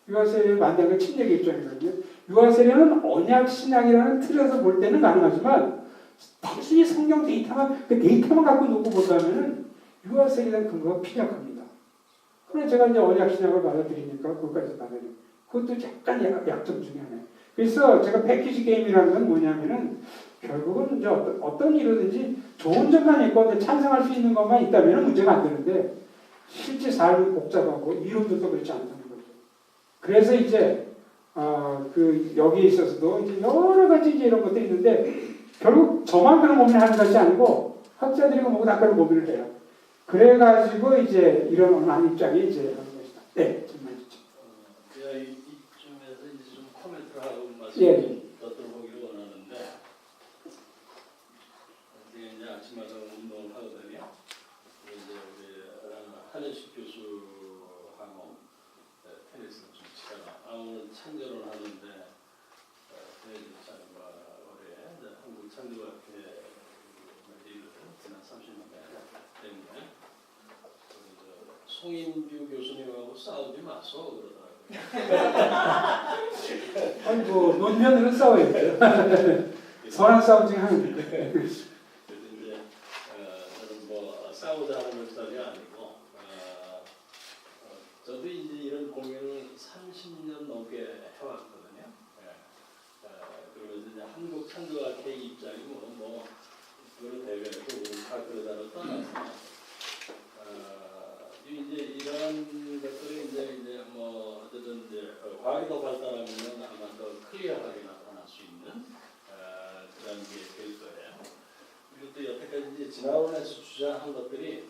유아세례를 만드는 게 침례교 입장이거든요. 유아세례는 언약 신학이라는 틀에서 볼 때는 가능하지만 단순히 성경 데이터만 데이터만 갖고 놓고 본다면은 유아세례에 대한 근거가 피약합니다. 그래서 제가 이제 언약 신학을 받아들이니까 그것까지 받아들이고 그것도 약간 약점 중에 하나예요. 그래서 제가 패키지 게임이라는 건 뭐냐면은 결국은 이제 어떤 일이든지 좋은 점만 있고 찬성할 수 있는 것만 있다면 문제가 안 되는데 실제 삶은 복잡하고 이론도 또 그렇지 않다는 거죠. 그래서 이제 여기에 있어서도 이제 여러 가지 이제 이런 것들이 있는데 결국 저만 그런 고민을 하는 것이 아니고 학자들이 모두 다 그런 고민을 해요. 그래가지고 이제 이런 입장이 이제 하는 것이다. 네, 정말 좋죠. 이쯤에서 이제 좀 코멘트를 하고 말씀을 더 들어보기를 원하는데, 이제 아침마다 운동을 하거든요. 이제 우리 한혜식 교수하고 테니스를 좀 치다가 오늘 참견을 하는데 대회장과 올해 한국 참교학회 일을 지난 30년 때문에 송인규 교수님하고 싸우지 마소 그러더라고요. 아니 논면으로 싸워야 돼요. 선한 싸움 중에 하나입니다. 그래서 이제 저는 싸우자는 것이 아니고 저도 이제 이런 공연을 30년 넘게 해왔거든요. 그러면서 이제 한국 창조학회 입장이 그런 대회고 다 그러다를 떠나서 이제 이제 이런 것들이 이제 뭐 어쨌든 이제 과학이 더 발달하면은 아마 더 클리어하게 나타날 수 있는 그런 게 될 거예요. 그리고 또 여태까지 이제 진화론에서 주장한 것들이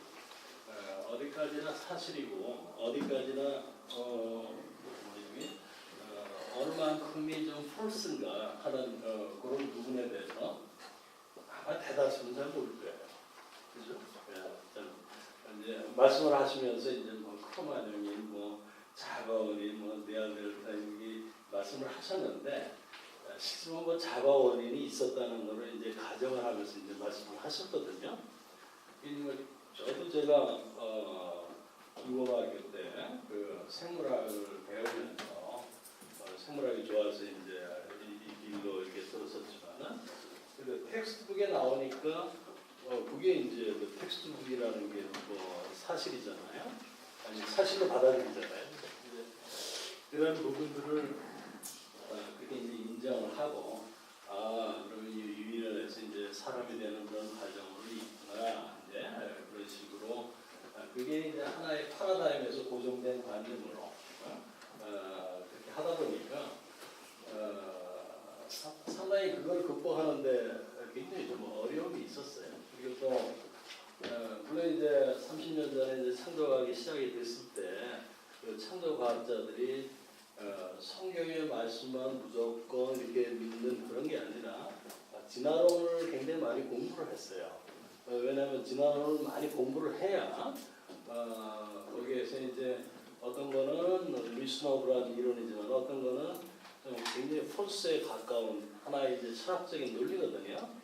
어디까지나 사실이고 어디까지나 어느 만큼이 좀 폴스인가 하는 그런 부분에 대해서 아마 대다수는 잘 모를 거예요. 그죠? 이제 말씀을 하시면서 이제 뭐 크로마뇽인 뭐 자가원인 뭐 네안데르탈인이 말씀을 하셨는데 실제로 뭐 자가원인이 있었다는 거를 이제 가정을 하면서 이제 말씀을 하셨거든요. 저도 제가 중고등학교 때 그 생물학을 배우면서 생물학이 좋아서 이제 이 길로 이렇게 들었었지만은 그 텍스트북에 나오니까 그게 이제 그 텍스트북이라는 게 뭐 사실이잖아요. 아니 사실로 받아들이잖아요. 이런 부분들을 그렇게 이제 인정을 하고 그러면 유인을 해서 이제 사람이 되는 그런 과정으로 있구나 이제 그런 식으로 그게 이제 하나의 파라다임에서 고정된 관념으로 그렇게 하다 보니까 상당히 그걸 극복하는데 굉장히 좀 어려움이 있었어요. 그리고 또 물론 이제 30년 전에 이제 창조과학이 시작이 됐을 때 그 창조과학자들이 성경의 말씀만 무조건 이렇게 믿는 그런 게 아니라 진화론을 굉장히 많이 공부를 했어요. 왜냐하면 진화론을 많이 공부를 해야 거기에서 이제 어떤 거는 리스너블한 이론이지만 어떤 거는 좀 굉장히 폴스에 가까운 하나의 이제 철학적인 논리거든요.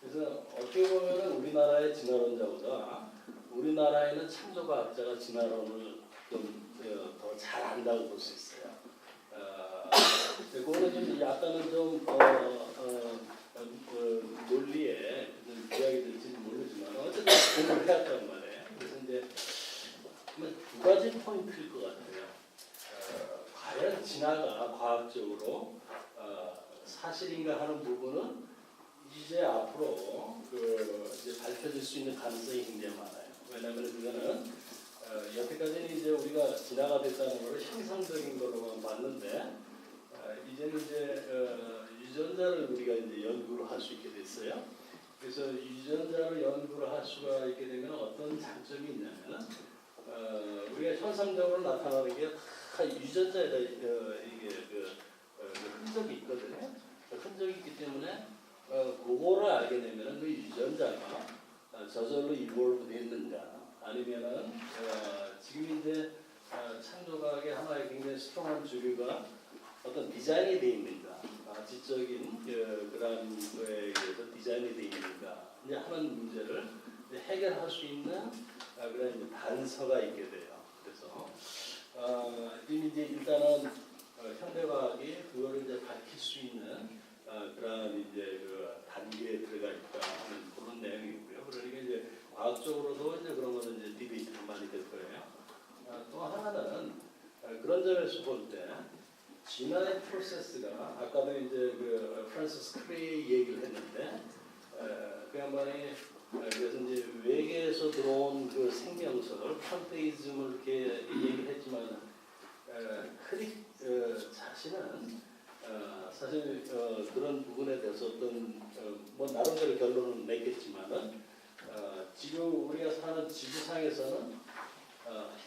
그래서 어떻게 보면 우리나라의 진화론자보다 우리나라에는 창조과학자가 진화론을 좀 더 잘 안다고 볼 수 있어요. 그거는 좀 약간은 좀 논리에 비약이 될지는 모르지만 어쨌든 공부를 해왔단 말이에요. 그래서 이제 두 가지 포인트일 것 같아요. 과연 진화가 과학적으로 사실인가 하는 부분은 이제 앞으로 이제 밝혀질 수 있는 가능성이 굉장히 많아요. 왜냐하면 그거는 여태까지는 이제 우리가 진화가 됐다는 것을 형상적인 걸로만 봤는데 이제는 이제 유전자를 우리가 이제 연구를 할 수 있게 됐어요. 그래서 유전자를 연구를 할 수가 있게 되면 어떤 장점이 있냐면 우리가 현상적으로 나타나는 게 다 유전자에다 이게 그 흔적이 있거든요. 흔적이 있기 때문에 그거를 알게 되면은 그 유전자가 저절로 이볼브 됐는가 아니면은 지금 이제 창조과학의 하나의 굉장히 스트롱한 주류가 어떤 디자인이 되어 있는가 지적인 그런 거에 의해서 디자인이 되어 있는가 이제 하는 문제를 이제 해결할 수 있는 그런 이제 단서가 있게 돼요. 그래서 이제 일단은 현대과학이 그거를 이제 밝힐 수 있는 그런 이제 그 단계에 들어가 있다 하는 그런 내용이고요. 그러니까 이제 과학적으로도 이제 그런 거는 이제 디베이트가 많이 될 거예요. 또 하나는 그런 점에서 볼 때 진화의 프로세스가 아까도 이제 그 프란시스 크레이 얘기를 했는데 그 양반이 그래서 이제 외계에서 들어온 그 생명성을 판테이즘을 이렇게 얘기를 했지만 크릭 자신은 사실 그런 부분에 대해서 어떤 뭐 나름대로 결론은 냈겠지만은 지금 우리가 사는 지구상에서는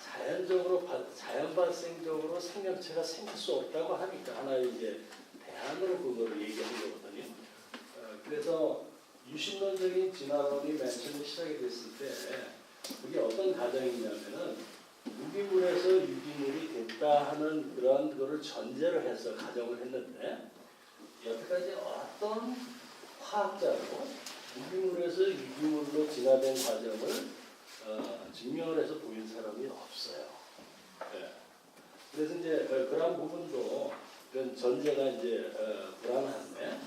자연적으로 자연 발생적으로 생명체가 생길 수 없다고 하니까 하나의 이제 대안으로 그거를 얘기한 거거든요. 그래서 유신론적인 진화론이 맨 처음에 시작이 됐을 때 그게 어떤 가정이냐면은 유기물에서 유기물이 됐다 하는 그런 거를 전제를 해서 가정을 했는데 여태까지 어떤 화학자로 유기물에서 유기물로 진화된 과정을 증명을 해서 보인 사람이 없어요. 네. 그래서 이제 그런 부분도 그런 전제가 이제 불안한데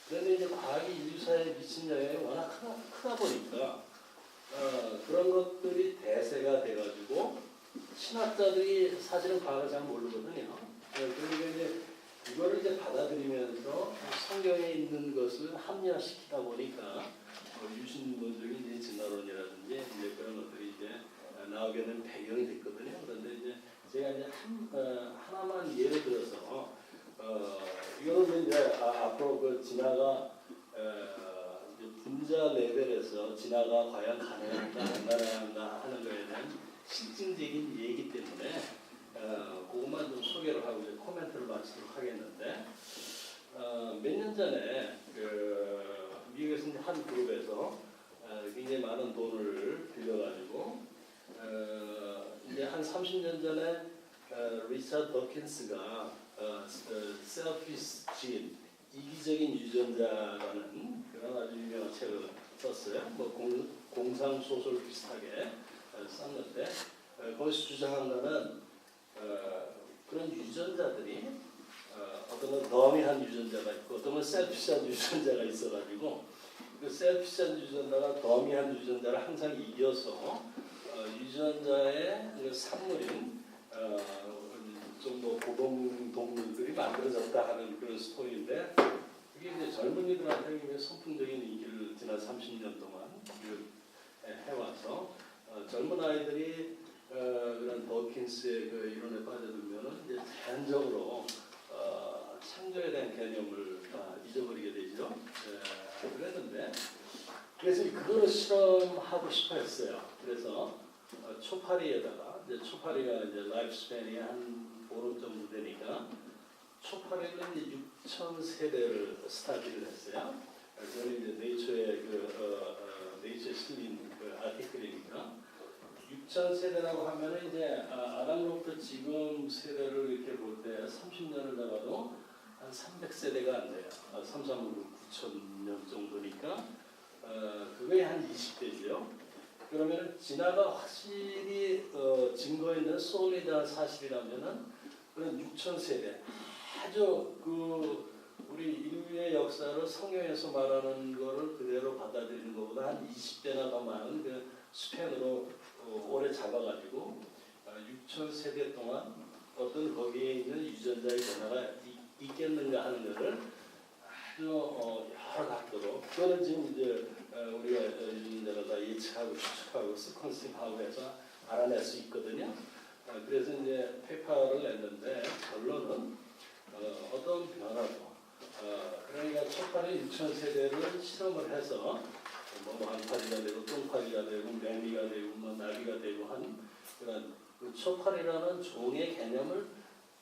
그런데 이제 과학이 인류사에 미친 영향이 워낙 크다 보니까 그런 것들이 대세가 돼가지고 신학자들이 사실은 과학을 잘 모르거든요. 그러니까 이제 이거를 이제 받아들이면서 성경에 있는 것을 합리화시키다 보니까 유신론적인 진화론이라든지 이제 그런 것들이 이제 나오게 된 배경이 됐거든요. 그런데 이제 제가 이제 하나만 예를 들어서 이거는 이제 앞으로 그 진화가 이제 분자 레벨에서 진화가 과연 가능한가 안 가능한가 하는 거에 대한 실증적인 얘기 때문에 그것만 좀 소개를 하고 이제 코멘트를 마치도록 하겠는데 몇 년 전에 미국에서 이제 한 그룹에서 굉장히 많은 돈을 빌려가지고 이제 한 30년 전에 리차드 더킨스가 셀피스 진 이기적인 유전자라는 그런 아주 유명한 책을 썼어요. 뭐 공상 소설 비슷하게 썼는데 거기서 주장한 거는 그런 유전자들이 어떤 건 더미한 유전자가 있고 어떤 건 셀피시한 유전자가 있어가지고 그 셀피시한 유전자가 더미한 유전자를 항상 이겨서 유전자의 그 산물인 좀 더 고동 동물들이 만들어졌다 하는 그런 스토리인데 그게 이제 젊은이들한테 굉장히 선풍적인 인기를 지난 30년 동안 해와서 젊은 아이들이 그런 더킨스의 그 이론에 빠져들면은 이제 자연적으로 창조에 대한 개념을 다 잊어버리게 되죠. 그랬는데 그래서 그거를 실험하고 싶어 했어요. 그래서 초파리에다가 이제 초파리가 이제 라이프 스팬이 한 5년 정도 되니까 초파리는 이제 6천 세대를 스타디를 했어요. 그거는 이제 네이처의 네이처에 실린 그 아티클이니까 6천 세대라고 하면은 이제 아담로부터 지금 세대를 이렇게 볼 때 30년을 잡아도 한 300세대가 안 돼요. 3,300, 9,000년 정도니까 그게 한 20대죠. 그러면 진화가 확실히 증거 있는 솔리드한 사실이라면은 그런 6천 세대 아주 우리 인류의 역사를 성경에서 말하는 거를 그대로 받아들이는 것보다 한 20배나 더 많은 그 스팬으로 오래 잡아가지고 6천 세대 동안 어떤 거기에 있는 유전자의 변화가 있겠는가 하는 것을 아주 여러 각도로 그거는 지금 이제 우리가 유전자를 다 예측하고 추측하고 스퀀싱하고 해서 알아낼 수 있거든요. 그래서 이제 페이퍼를 냈는데 결론은 어떤 변화도 그러니까 초파리 6천 세대를 실험을 해서 뭐 왕파리가 되고 똥파리가 되고 매미가 되고 뭐 나비가 되고 한 그런 그 초파리라는 종의 개념을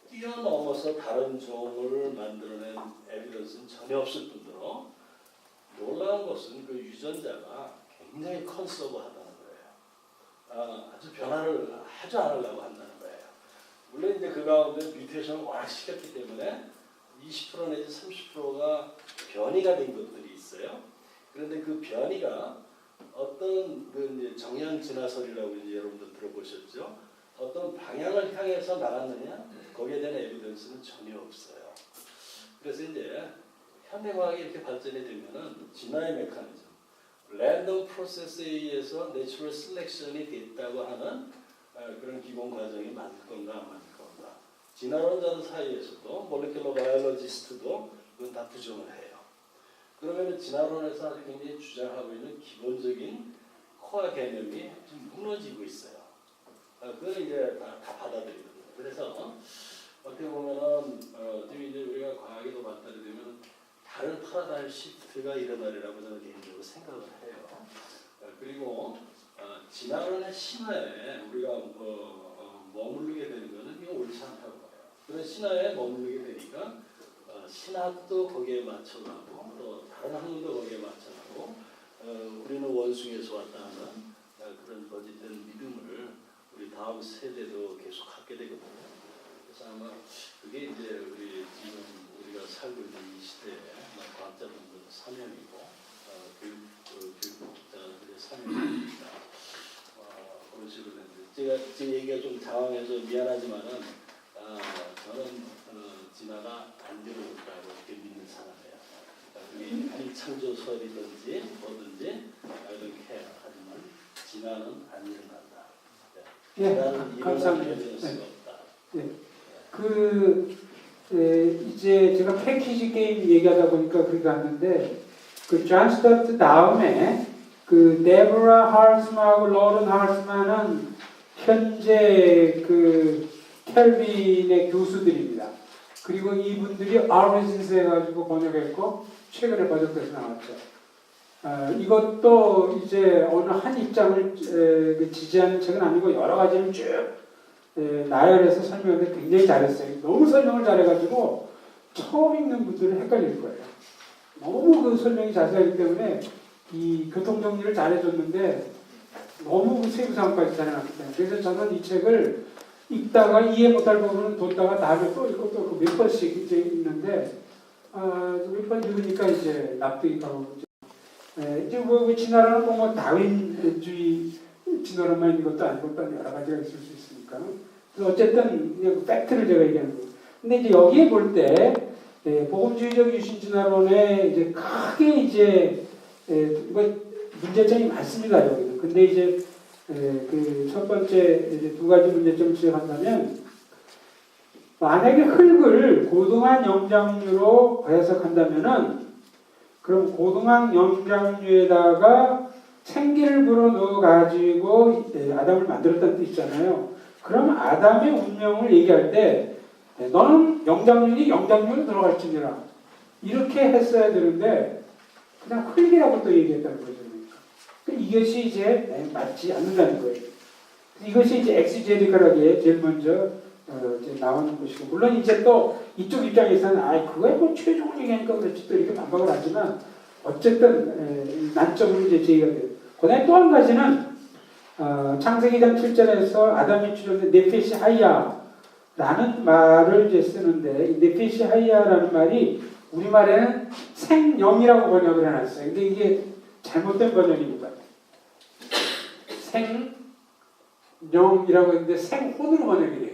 뛰어넘어서 다른 종을 만들어낸 에비던스는 전혀 없을 뿐더러 놀라운 것은 그 유전자가 굉장히 컨서브하다는 거예요. 아주 변화를 하지 않으려고 한다는 거예요. 물론 이제 그 가운데 뮤테이션을 워낙 시켰기 때문에 20% 내지 30%가 변이가 된 것들이 있어요. 그런데 그 변이가 어떤 그 이제 정량 진화설이라고 이제 여러분들 들어보셨죠? 어떤 방향을 향해서 나갔느냐? 거기에 대한 에비던스는 전혀 없어요. 그래서 이제 현대과학이 이렇게 발전이 되면은 진화의 메커니즘, 랜덤 프로세스에 의해서 내추럴 셀렉션이 됐다고 하는 그런 기본 과정이 맞을 건가 안 맞을 건가. 진화론자들 사이에서도 몰레큘러 바이올로지스트도 그건 다 부정을 해요. 그러면 진화론에서 아주 굉장히 주장하고 있는 기본적인 코어 개념이 좀 무너지고 있어요. 그걸 이제 다 받아들이거든요. 그래서 어떻게 보면은 지금 이제 우리가 과학에도 맞다리 되면 다른 파라다임 시프트가 일어나리라고 저는 개인적으로 생각을 해요. 그리고 진화론의 신화에 우리가 머무르게 되는 것은 이거 옳지 않다고 봐요. 그런 신화에 머무르게 되니까 신학도 거기에 맞춰가고 또 다른 학문도 거기에 맞춰가고 우리는 원숭이에서 왔다는 그런 거짓된 믿음을 우리 다음 세대도 계속 갖게 되거든요. 그래서 아마 그게 이제 우리 지금 우리가 살고 있는 이 시대에 과학자분들 사명이고 교육자들의 사명입니다. 그런 식으로 제가 지금 얘기가 좀 당황해서 미안하지만은 저는 진화가 안 되는 것이라고 이렇게 믿는 사람이에요. 그게 창조설이든지 뭐든지 I don't care 하지만 진화는 안 일어난다. 예, 감사합니다. 이제 제가 패키지 게임 얘기하다 보니까 그게 갔는데 그 존 스튜어트 다음에 그 데보라 하르츠만하고 로런 하르츠만은 현재 그 켈빈의 교수들입니다. 그리고 이분들이 아르진스 해가지고 번역했고 최근에 번역돼서 나왔죠. 이것도 이제 어느 한 입장을 지지하는 책은 아니고 여러 가지를 쭉 나열해서 설명을 굉장히 잘했어요. 너무 설명을 잘해가지고 처음 읽는 분들은 헷갈릴 거예요. 너무 그 설명이 자세하기 때문에 이 교통정리를 잘해줬는데 너무 그 세부사항까지 잘해놨기 때문에 그래서 저는 이 책을 읽다가 이해 못할 부분은 뒀다가 다음에 또 읽고 또 몇 번씩 이제 읽는데 몇 번 읽으니까 이제 납득이 가고 이제 뭐 진화론은 뭐 다윈주의 진화론만 이것도 아니고 또 여러 가지가 있을 수 있으니까 그래서 어쨌든 그냥 팩트를 제가 얘기하는 거예요. 근데 이제 여기에 볼 때 복음주의적 유신 진화론에 이제 크게 이제 뭐 문제점이 많습니다 여기는. 근데 이제 그 첫 번째 이제 두 가지 문제점을 지적한다면 만약에 흙을 고등한 영장류로 해석한다면은 그럼 고등한 영장류에다가 생기를 불어넣어 가지고 아담을 만들었다는 뜻이잖아요. 그럼 아담의 운명을 얘기할 때 너는 영장류니 영장류로 들어갈지니라 이렇게 했어야 되는데 그냥 흙이라고 또 얘기했다는 거죠. 그러니까 이것이 이제 맞지 않는다는 거예요. 이것이 이제 엑시제리컬하게 제일 먼저 이제 나오는 것이고 물론 이제 또 이쪽 입장에서는 그거에 뭐 최종을 얘기하니까 그렇지 또 이렇게 반박을 하지만 어쨌든 난점으로 이제 제기가 돼요. 그다음에 또 한 가지는 창세기 2장 7절에서 아담이 추정된 네페시 하이야라는 말을 이제 쓰는데 이 네페시 하이야라는 말이 우리말에는 생영이라고 번역을 해놨어요. 근데 이게 잘못된 번역입니다. 생영이라고 했는데 생혼으로 번역이 돼요.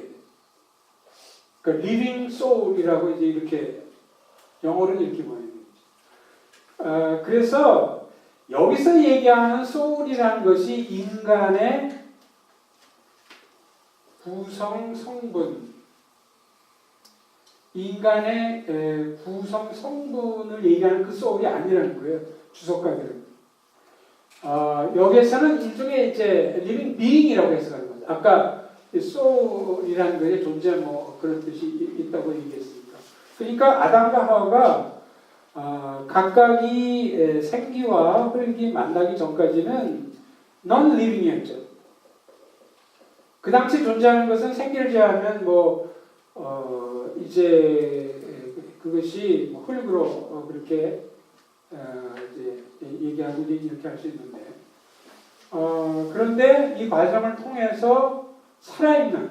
그러니까 living soul이라고 이제 이렇게 영어로는 이렇게 번역이 그래서 여기서 얘기하는 soul이라는 것이 인간의 구성 성분, 인간의 구성 성분을 얘기하는 그 soul이 아니라는 거예요. 주석가들은. 여기에서는 일종의 이제 living being이라고 해석하는 거죠. 아까 soul이라는 것의 존재 뭐 그런 뜻이 있다고 얘기했으니까. 그러니까 아담과 하와가 각각이 생기와 흙이 만나기 전까지는 non-living이었죠. 그 당시 존재하는 것은 생기를 제외하면 이제 그것이 뭐 흙으로 그렇게 이제 얘기하고 이렇게 할 수 있는데 그런데 이 과정을 통해서 살아있는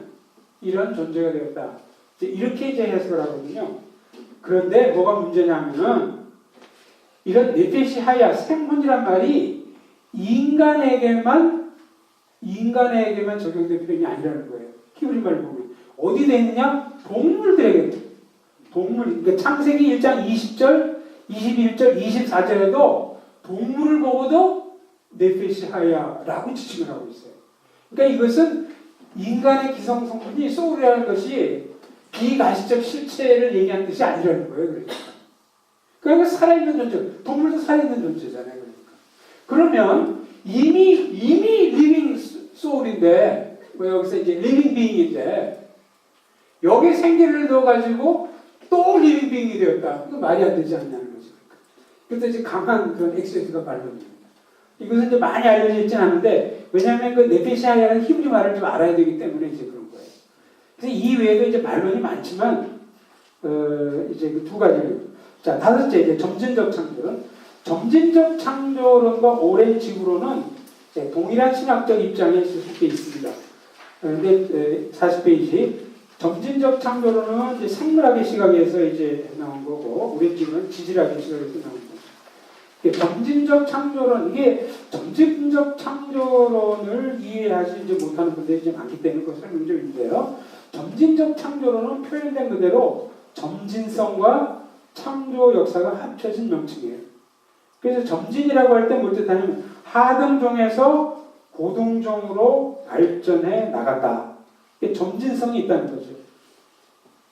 이런 존재가 되었다. 이렇게 이제 해석을 하거든요. 그런데 뭐가 문제냐면은 이런 네페시 하야 생혼이란 말이 인간에게만 적용된 표현이 아니라는 거예요. 히브리 말을 보면 어디 돼 있느냐? 동물들에게. 그러니까 창세기 1장 20절, 21절, 24절에도 동물을 보고도 네페시 하야라고 지칭을 하고 있어요. 그러니까 이것은 인간의 기성 성분이 소울이라는 것이 비가시적 실체를 얘기하는 뜻이 아니라는 거예요. 그러니까 살아있는 존재, 동물도 살아있는 존재잖아요. 그러면 이미 리빙 소울인데 여기서 이제 리빙 빙인데 여기 생기를 넣어가지고 또 리빙 빙이 되었다. 이거 말이 안 되지 않냐는 거죠. 그래서 이제 강한 그런 엑세스가 발견됩니다. 이것은 이제 많이 알려져 있지는 않은데 왜냐하면 그 네페시아라는 히브리 말을 좀 알아야 되기 때문에 이제 그런 거예요. 그래서 이 외에도 이제 말론이 많지만 이제 그 두 가지를 자 다섯째 이제 점진적 창조론. 점진적 창조론과 오랜 지구론은 동일한 신학적 입장에 수습되어 있습니다. 그런데 40페이지 점진적 창조론은 이제 생물학의 시각에서 이제 나온 거고 오랜 지구는 지질학의 시각에서 나온 거고. 점진적 창조론, 이게 점진적 창조론을 이해하지 못하는 분들이 좀 많기 때문에 그 설명 좀 있는데요. 점진적 창조론은 표현된 그대로 점진성과 창조 역사가 합쳐진 명칭이에요. 그래서 점진이라고 할 때 뭘 뜻하냐면 하등종에서 고등종으로 발전해 나갔다. 이게 점진성이 있다는 거죠.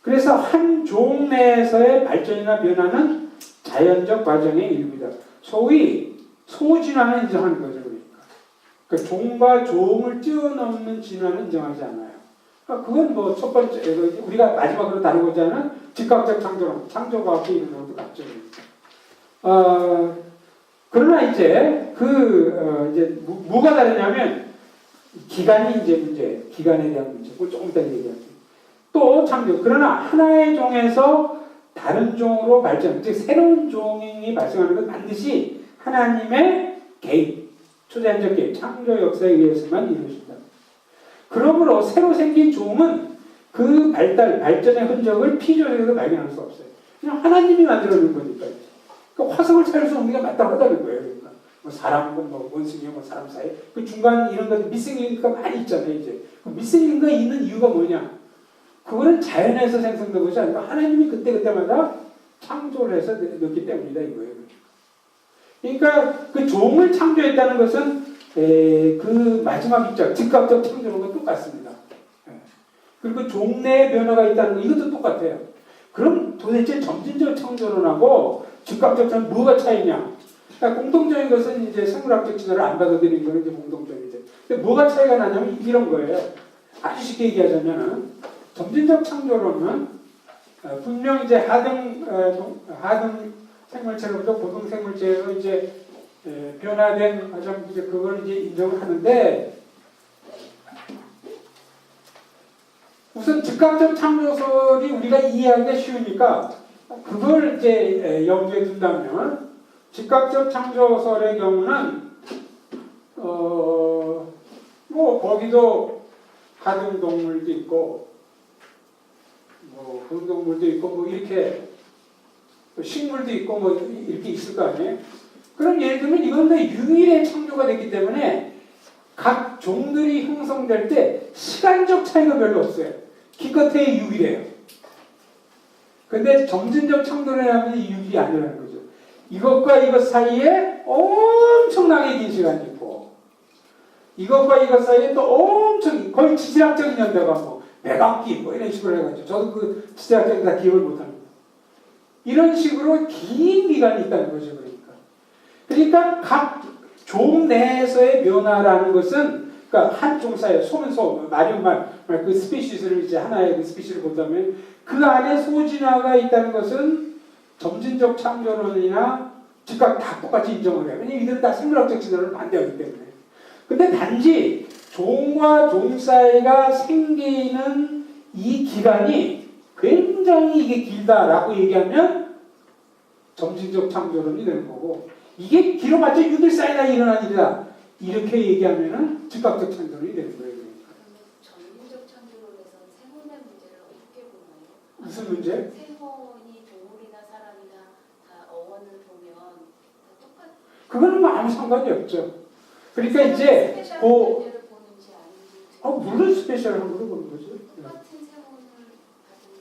그래서 한 종 내에서의 발전이나 변화는 자연적 과정의 일부다. 소위 소진화를 인정하는 거죠. 그러니까. 그러니까 종과 종을 뛰어넘는 진화는 인정하지 않아요. 그러니까 그건 뭐 첫 번째 우리가 마지막으로 다루고자 하는 즉각적 창조론, 창조과학의 이론하고도 같죠. 그러나 이제 이제 뭐가 다르냐면 기간이 이제 문제, 기간에 대한 문제. 그걸 조금 이따 얘기할게요. 또 창조. 그러나 하나의 종에서 다른 종으로 발전, 즉 새로운 종이 발생하는 건 반드시 하나님의 개입, 초자연적 개입, 창조 역사에 의해서만 이루어진다. 그러므로 새로 생긴 종은 그 발전의 흔적을 피조적으로 발견할 수 없어요. 그냥 하나님이 만들어낸 거니까요. 그러니까 화석을 찾을 수 없는 게 마땅하다는 거예요. 그러니까 뭐 사람과 뭐 원숭이와 뭐 사람 사이 그 중간 이런 것들 미생인가 많이 있잖아요. 이제 그 미생인가 있는 이유가 뭐냐? 그거는 자연에서 생성된 것이 아니고 하나님이 그때마다 창조를 해서 넣기 때문이다 이거예요. 그러니까 그 종을 창조했다는 것은 그 마지막 입장, 즉각적 창조론과 똑같습니다. 그리고 종 내에 변화가 있다는 거 이것도 똑같아요. 그럼 도대체 점진적 창조론하고 즉각적 창조론 뭐가 차이냐? 그러니까 공통적인 것은 이제 생물학적 진화를 안 받아들이는 거는 이제 공통적이죠. 근데 뭐가 차이가 나냐면 이런 거예요. 아주 쉽게 얘기하자면은 점진적 창조론은 분명 이제 하등 생물체로부터 고등 생물체로 이제 변화된 이제 그걸 이제 인정을 하는데 우선 즉각적 창조설이 우리가 이해하기가 쉬우니까 그걸 이제 염두에 둔다면 즉각적 창조설의 경우는 뭐 거기도 하등 동물도 있고 뭐 공동물도 있고 뭐 이렇게 식물도 있고 뭐 이렇게 있을 거 아니에요. 그럼 예를 들면 이건 다 유일의 창조가 됐기 때문에 각 종들이 형성될 때 시간적 차이가 별로 없어요. 기껏해야 유일해요. 근데 점진적 창조라면 유일이 아니라는 거죠. 이것과 이것 사이에 엄청나게 긴 시간이 있고 이것과 이것 사이에 또 엄청 거의 지질학적인 연대가 뭐 백악기 뭐 이런 식으로 해가지고 저도 그 지질학적인 다 기억을 못합니다. 이런 식으로 긴 기간이 있다는 거죠. 그러니까 각 종 내에서의 변화라는 것은 그러니까 한 종 사이에 소는 소, 말은 말, 그 스피시스를 이제 하나의 그 스피시를 본다면 그 안에 소진화가 있다는 것은 점진적 창조론이나 즉각 다 똑같이 인정을 해요. 왜냐면 이들은 다 생물학적 진화를 반대하기 때문에. 근데 단지 종과 종 사이가 생기는 이 기간이 굉장히 이게 길다라고 얘기하면 점진적 창조론이 되는 거고 이게 길어봤자 6일 사이나 일어난 일이다. 이렇게 얘기하면은 즉각적 창조론이 되는 거예요. 점진적 창조론에서는 생혼의 문제를 어떻게 보나요? 무슨 문제? 생혼이 동물이나 사람이나 다 어원을 보면 다 똑같. 그거는 뭐 아무 상관이 없죠. 그러니까 이제 문제를 보는지 아닌지. 물론 스페셜한 거로 보는 거죠. 똑같은 생혼을 받은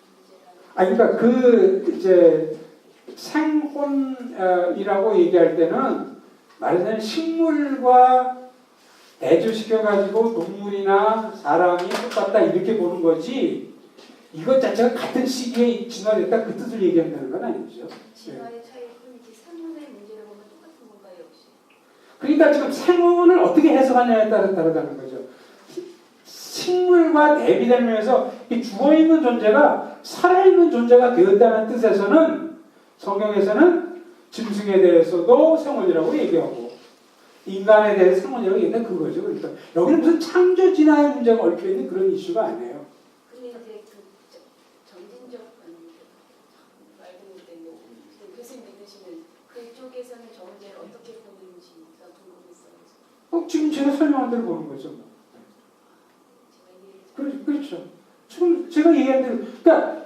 문제라는. 그러니까 그 이제 생혼이라고 얘기할 때는 말하자면 식물과 대조시켜가지고 동물이나 사람이 똑같다 이렇게 보는 거지 이것 자체가 같은 시기에 진화됐다 그 뜻을 얘기한다는 건 아니죠. 진화의 차이일 뿐이지 생혼의 문제를 보면 똑같은 건가요 역시? 그러니까 지금 생혼을 어떻게 해석하냐에 따라 다르다는 거죠. 식물과 대비되는 면에서 이 죽어있는 존재가 살아있는 존재가 되었다는 뜻에서는 성경에서는 짐승에 대해서도 생혼이라고 얘기하고 인간에 대해서 생혼이라고 얘기한다 그거죠. 그러니까 여기는 무슨 창조 진화의 문제가 얽혀있는 그런 이슈가 아니에요. 근데 이제 그 점진적 말씀일 때는 교수님 믿으시는 그쪽에서는 저 문제를 어떻게 보는지가 궁금했어요. 지금 제가 설명한 대로 보는 거죠. 그렇죠. 지금 제가 얘기한 대로 그러니까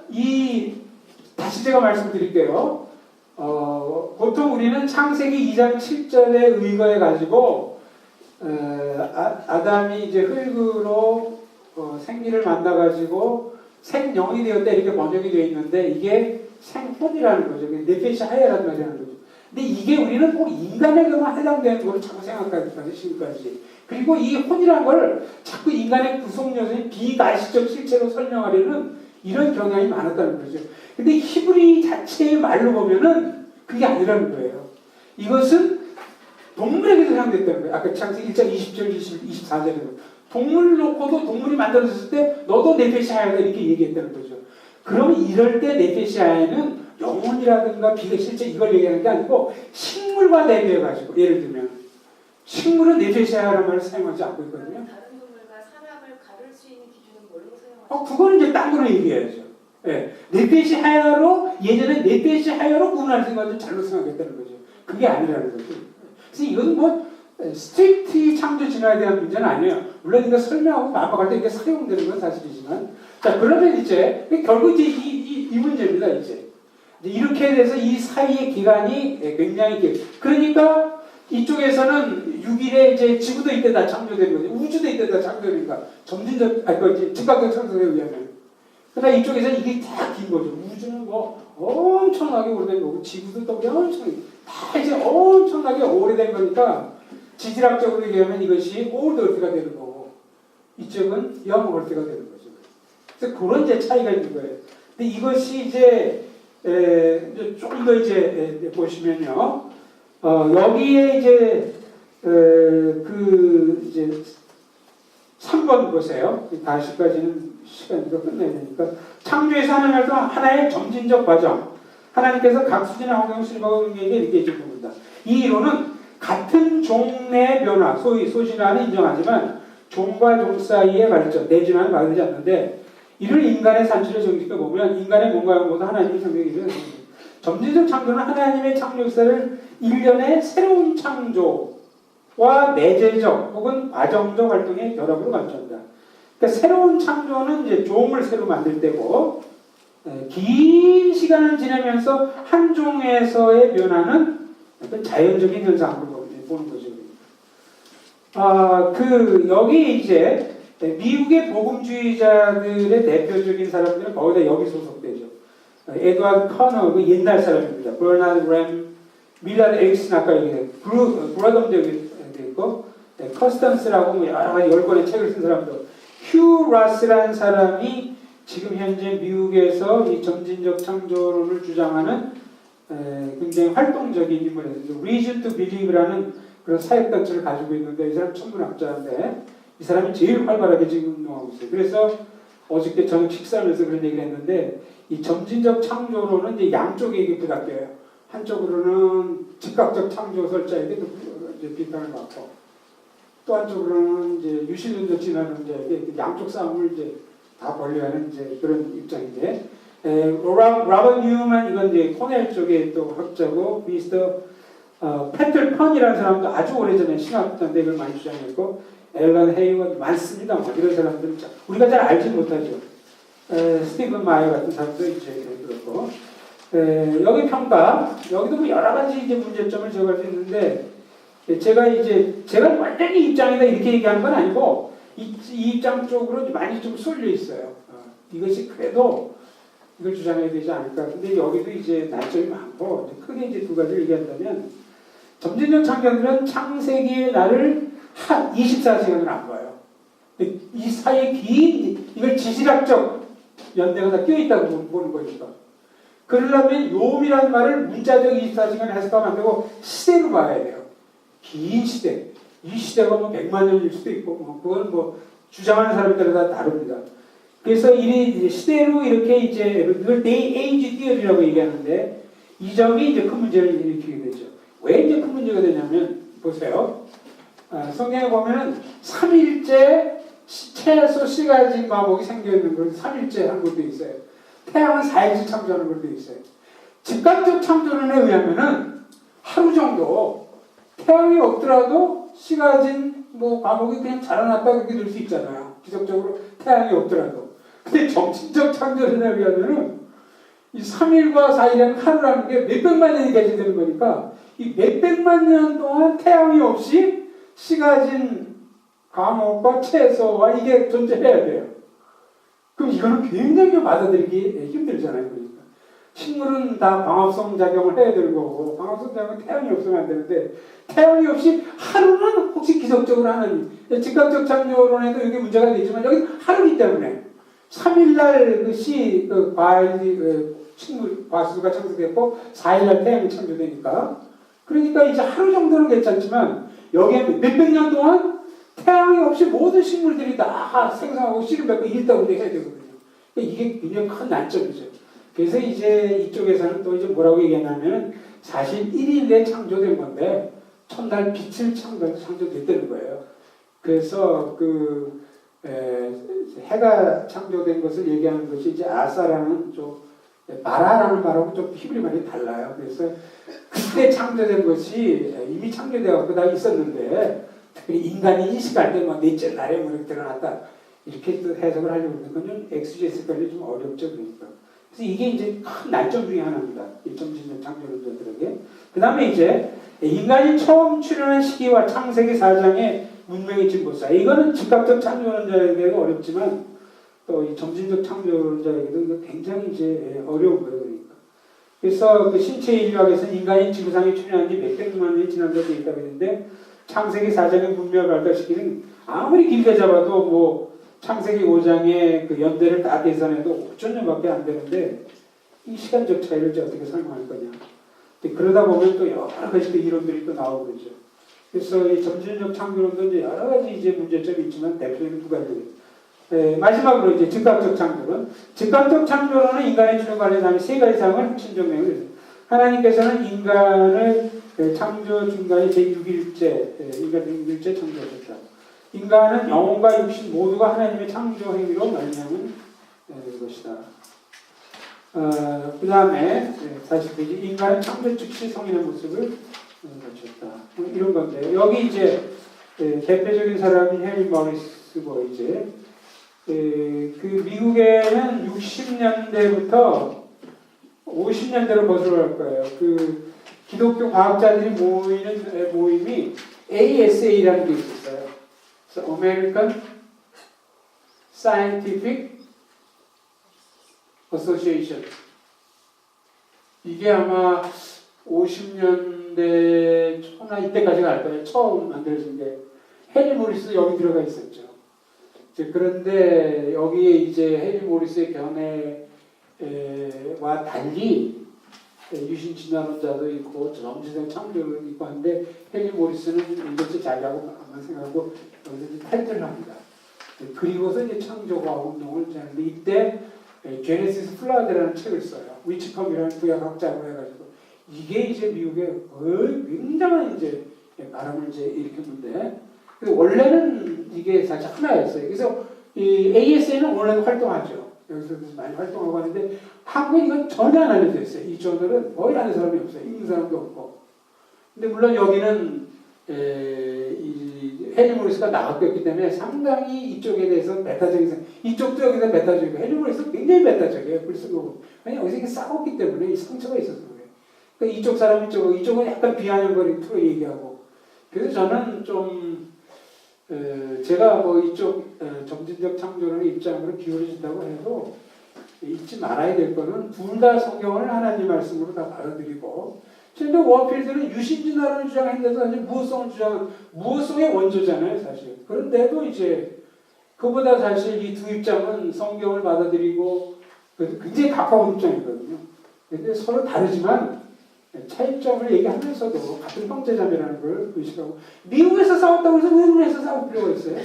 다시 제가 말씀드릴게요. 보통 우리는 창세기 2장 7절에 의거해 가지고 아담이 이제 흙으로 생기를 만나 가지고 생령이 되었다 이렇게 번역이 되어 있는데 이게 생혼이라는 거죠. 네페시 하야라는 말이 하는 거죠. 근데 이게 우리는 꼭 인간에게만 해당되는 걸 자꾸 생각하기까지 지금까지. 그리고 이 혼이라는 걸 자꾸 인간의 구성 요소인 비가시적 실체로 설명하려는 이런 경향이 많았다는 거죠. 근데 히브리 자체의 말로 보면은 그게 아니라는 거예요. 이것은 동물에게도 해당됐다는 거예요. 아까 창세기 1장 20절, 24절에는 동물 놓고도 동물이 만들어졌을 때 너도 네페시 하야다 이렇게 얘기했다는 거죠. 그럼 이럴 때 네페시 하야는 영혼이라든가 비가 실제 이걸 얘기하는 게 아니고 식물과 대비해가지고 예를 들면 식물은 네페시 하야라는 말을 사용하지 않고 있거든요. 다른 동물과 사람을 가를 수 있는 기준은 뭘로 사용하죠? 그거는 이제 딴 거로 얘기해야죠. 예. 네페시 하야로 예전에 네페시 하야로 구분할 생각을 잘못 생각했다는 거죠. 그게 아니라는 거죠. 그래서 이건 뭐 스트릭트 창조 진화에 대한 문제는 아니에요. 물론 이거 설명하고 반박할 때 이게 사용되는 건 사실이지만 자 그러면 이제 결국 이제 이 문제입니다. 이제 이렇게 돼서 이 사이의 기간이 굉장히 길. 그러니까 이쪽에서는 6일에 이제 지구도 이때다 창조된 거죠. 우주도 이때다 창조되니까 점진적 즉각적 창조에 의하면. 그러나 이쪽에서는 이게 다 긴 거죠. 우주는 뭐 엄청나게 오래된 거고 지구도 또 엄청나게 다 이제 엄청나게 오래된 거니까 지질학적으로 얘기하면 이것이 올드 얼트가 되는 거고 이쪽은 영 얼트가 되는 거죠. 그래서 그런 이제 차이가 있는 거예요. 근데 이것이 이제 조금 더 이제 보시면요, 여기에 이제 그 이제 3번 보세요. 다시까지는 시간이 끝내야 되니까 창조에서 하나님께서 하나의 점진적 과정, 하나님께서 각 수준의 환경을 수립하고 있는 게 이렇게 해줍니다. 이 이론은 같은 종 내 변화, 소위 소진화는 인정하지만 종과 종 사이의 발전, 내진화는 말하지 않는데 이를 인간의 산출의 정직과 보면 인간의 뭔가 모두 하나님의 창조이기를 점진적 창조는 하나님의 창조 역사를 일련의 새로운 창조와 내재적 혹은 과정적 활동의 결합으로 감춘다. 그러니까 새로운 창조는 이제 종을 새로 만들 때고 긴 시간을 지나면서 한 종에서의 변화는 어떤 자연적인 현상으로 보는 거죠. 여기 이제 미국의 복음주의자들의 대표적인 사람들은 거의 다 여기 소속되죠. 에드와드 커너, 그 옛날 사람입니다. 버나드 램, 밀라드 에릭슨 아까 얘기했고, 브라덤도 여기 있고, 커스턴스라고 뭐 여러 가지 10권의 책을 쓴 사람도, 휴 라스라는 사람이 지금 현재 미국에서 이 점진적 창조론을 주장하는 굉장히 활동적인 인물이에요. Reason to Believe라는 그런 사역단체를 가지고 있는데 이 사람 천문학자인데 이 사람이 제일 활발하게 지금 운동하고 있어요. 그래서 어저께 저녁 식사하면서 그런 얘기를 했는데 이 점진적 창조론은 이제 양쪽에게 부닥쳐요. 한쪽으로는 즉각적 창조 설자에게 이제 비판을 받고 또 한쪽으로는 이제 유실론적 진화론자에게 양쪽 싸움을 이제 다 벌려하는 이제 그런 입장인데 로버트 뉴만 이건 이제 코넬 쪽에 또 학자고 미스터 패틀 펀이라는 사람도 아주 오래전에 신학자인데 이걸 많이 주장했고 앨런 헤이원 많습니다. 뭐 이런 사람들은 우리가 잘 알지 못하죠. 스티븐 마이어 같은 사람도 이제 그렇고 여기 평가 여기도 뭐 여러 가지 이제 문제점을 제거할 수 있는데 제가 완전히 입장이다 이렇게 얘기하는 건 아니고 이 입장 쪽으로 많이 좀 쏠려 있어요. 이것이 그래도 이걸 주장해야 되지 않을까. 근데 여기도 이제 단점이 많고 크게 이제 두 가지를 얘기한다면 점진적 창조들은 창세기의 날을 한 24시간을 안 봐요. 이 사이에 긴 이걸 지질학적 연대가 다 끼어있다고 보는 거니까. 그러려면 요음이라는 말을 문자적 24시간 해석하면 안 되고 시대로 봐야 돼요. 긴 시대. 이 시대가 뭐 100만 년일 수도 있고 그건 뭐 주장하는 사람에 따라 다 다릅니다. 그래서 이 시대로 이렇게 이제 이걸 day age theory라고 얘기하는데 이 점이 이제 큰 문제를 일으키게 되죠. 왜 이제 큰 문제가 되냐면 보세요. 성경에 보면은 3일째 최소 시가지 마목이 생겨 있는 걸 3일째 한 것도 있어요. 태양은 4일째 창조하는 것도 있어요. 즉각적 창조론에 의하면은 하루 정도 태양이 없더라도 시가진 뭐 과목이 그냥 자라났다 그렇게 될 수 있잖아요. 기적적으로 태양이 없더라도. 근데 점진적 창조론에 의하면은 이 3일과 4일이라는 하루라는 게 몇백만 년이 계시되는 거니까 이 몇백만 년 동안 태양이 없이 시가진 과목과 채소와 이게 존재해야 돼요. 그럼 이거는 굉장히 받아들이기 힘들잖아요. 그러니까. 식물은 다 광합성 작용을 해야 되는 거고 광합성 작용은 태양이 없으면 안 되는데 태양이 없이 하루는 혹시 기적적으로 하나님 즉각적 창조론에도 이게 문제가 되지만 여기 하루이기 때문에 3일날 그 과일 식물 과수가 창조됐고 4일날 태양이 창조되니까 그러니까 이제 하루 정도는 괜찮지만 여기에 몇백 년 동안 태양이 없이 모든 식물들이 다 생성하고 씨를 맺고 일다고 해야 되거든요. 그러니까 이게 굉장히 큰 난점이죠. 그래서 이제 이쪽에서는 또 이제 뭐라고 얘기하냐면 사실 1일 내에 창조된 건데 첫날 빛을 창조됐다는 거예요. 그래서 해가 창조된 것을 얘기하는 것이 이제 아사라는 좀 마라라는 말하고 좀 히브리 말이 달라요. 그래서 그때 창조된 것이 이미 창조되어 다 있었는데 특히 인간이 인식할 때 뭐 넷째 날에 뭐 이렇게 드러났다 이렇게 또 해석을 하려고 하는 건 엑스제스까지 좀 어렵죠. 그러니까. 그래서 이게 이제 큰 난점 중에 하나입니다. 이 점진적 창조론자들에게. 그 다음에 이제 인간이 처음 출현한 시기와 창세기 4장의 문명의 진보사. 이거는 즉각적 창조론자에게도 어렵지만 또 이 점진적 창조론자에게도 이거 굉장히 이제 어려운 거예요. 그러니까. 그래서 그 신체 인류학에서는 인간이 지구상에 출현한 지 몇백만 년이 지난 적이 있다고 했는데 창세기 4장의 문명을 발달시키는 아무리 길게 잡아도 뭐 창세기 5장의 그 연대를 다 계산해도 5천 년밖에 안 되는데 이 시간적 차이를 이제 어떻게 설명할 거냐. 그러다 보면 또 여러 가지 또 이론들이 또 나오고 그러죠. 그래서 이 점진적 창조론도 이제 여러 가지 이제 문제점이 있지만 대표적인 두 가지. 마지막으로 이제 즉각적 창조론. 즉각적 창조론은 인간의 출현 관련하는 세 가지 사항을 핵심적 내용을 했어요. 하나님께서는 인간을 창조 중간에 제6일째, 인간 제6일째 창조하셨다. 인간은 영혼과 육신 모두가 하나님의 창조 행위로 말미암은 것이다. 그 다음에 40페이지 인간은 창조 즉시 성인의 모습을 갖췄다. 이런 건데 여기 이제 대표적인 사람이 헨리 머리스고 이제 그 미국에는 60년대부터 50년대로 거슬러갈 거예요. 그 기독교 과학자들이 모이는 모임이 ASA라는 게 있었어요. 그래서 American Scientific Association. 이게 아마 50년대 초나 이때까지 갈 거예요. 처음 만들어진 게 해리 모리스 여기 들어가 있었죠. 그런데 여기에 이제 해리 모리스의 견해와 달리 유신 진화론자도 있고 점진적 창조론도 있고 한데 해리 모리스는 이것이 자기하고 아마 생각하고 여기서 탈퇴를 합니다. 그리고서 이제 창조과학 운동을 하는데 이때 제네시스 플라드라는 책을 써요. 위치컴이라는 구약학자로 해가지고 이게 이제 미국의 거의 굉장한 이제 바람을 이제 일으켰는데 원래는 이게 사실 하나였어요. 그래서 이 ASA는 원래는 활동하죠. 여기서 많이 활동하고 하는데 한국에 이건 전혀 안 알려져 있어요. 이 저널은 거의 아는 사람이 없어요. 읽는 사람도 없고. 근데 물론 여기는 이 해리 모리스가 나왔기 때문에 상당히 이쪽에 대해서 메타적인 이쪽도 여기서 메타적이고 해리 모리스는 굉장히 메타적이에요. 그래서 아니 여기서 싸웠기 때문에 이 상처가 있어서 그래요. 그러니까 이쪽 사람 이쪽은 약간 비아냥거리고 프로 얘기하고 그래서 저는 좀 제가 뭐 이쪽 점진적 창조론의 입장으로 기울어진다고 해도 잊지 말아야 될 거는 둘 다 성경을 하나님 말씀으로 다 받아들이고 실제 워필드는 유신진화론을 주장했는데도 사실 무호성을 무호성의 원조잖아요 사실. 그런데도 이제 그보다 사실 이 두 입장은 성경을 받아들이고 굉장히 가까운 입장이거든요. 근데 서로 다르지만 차이점을 얘기하면서도 같은 형제자매라는 걸 의식하고 미국에서 싸웠다고 해서 외국에서 싸울 필요가 있어요?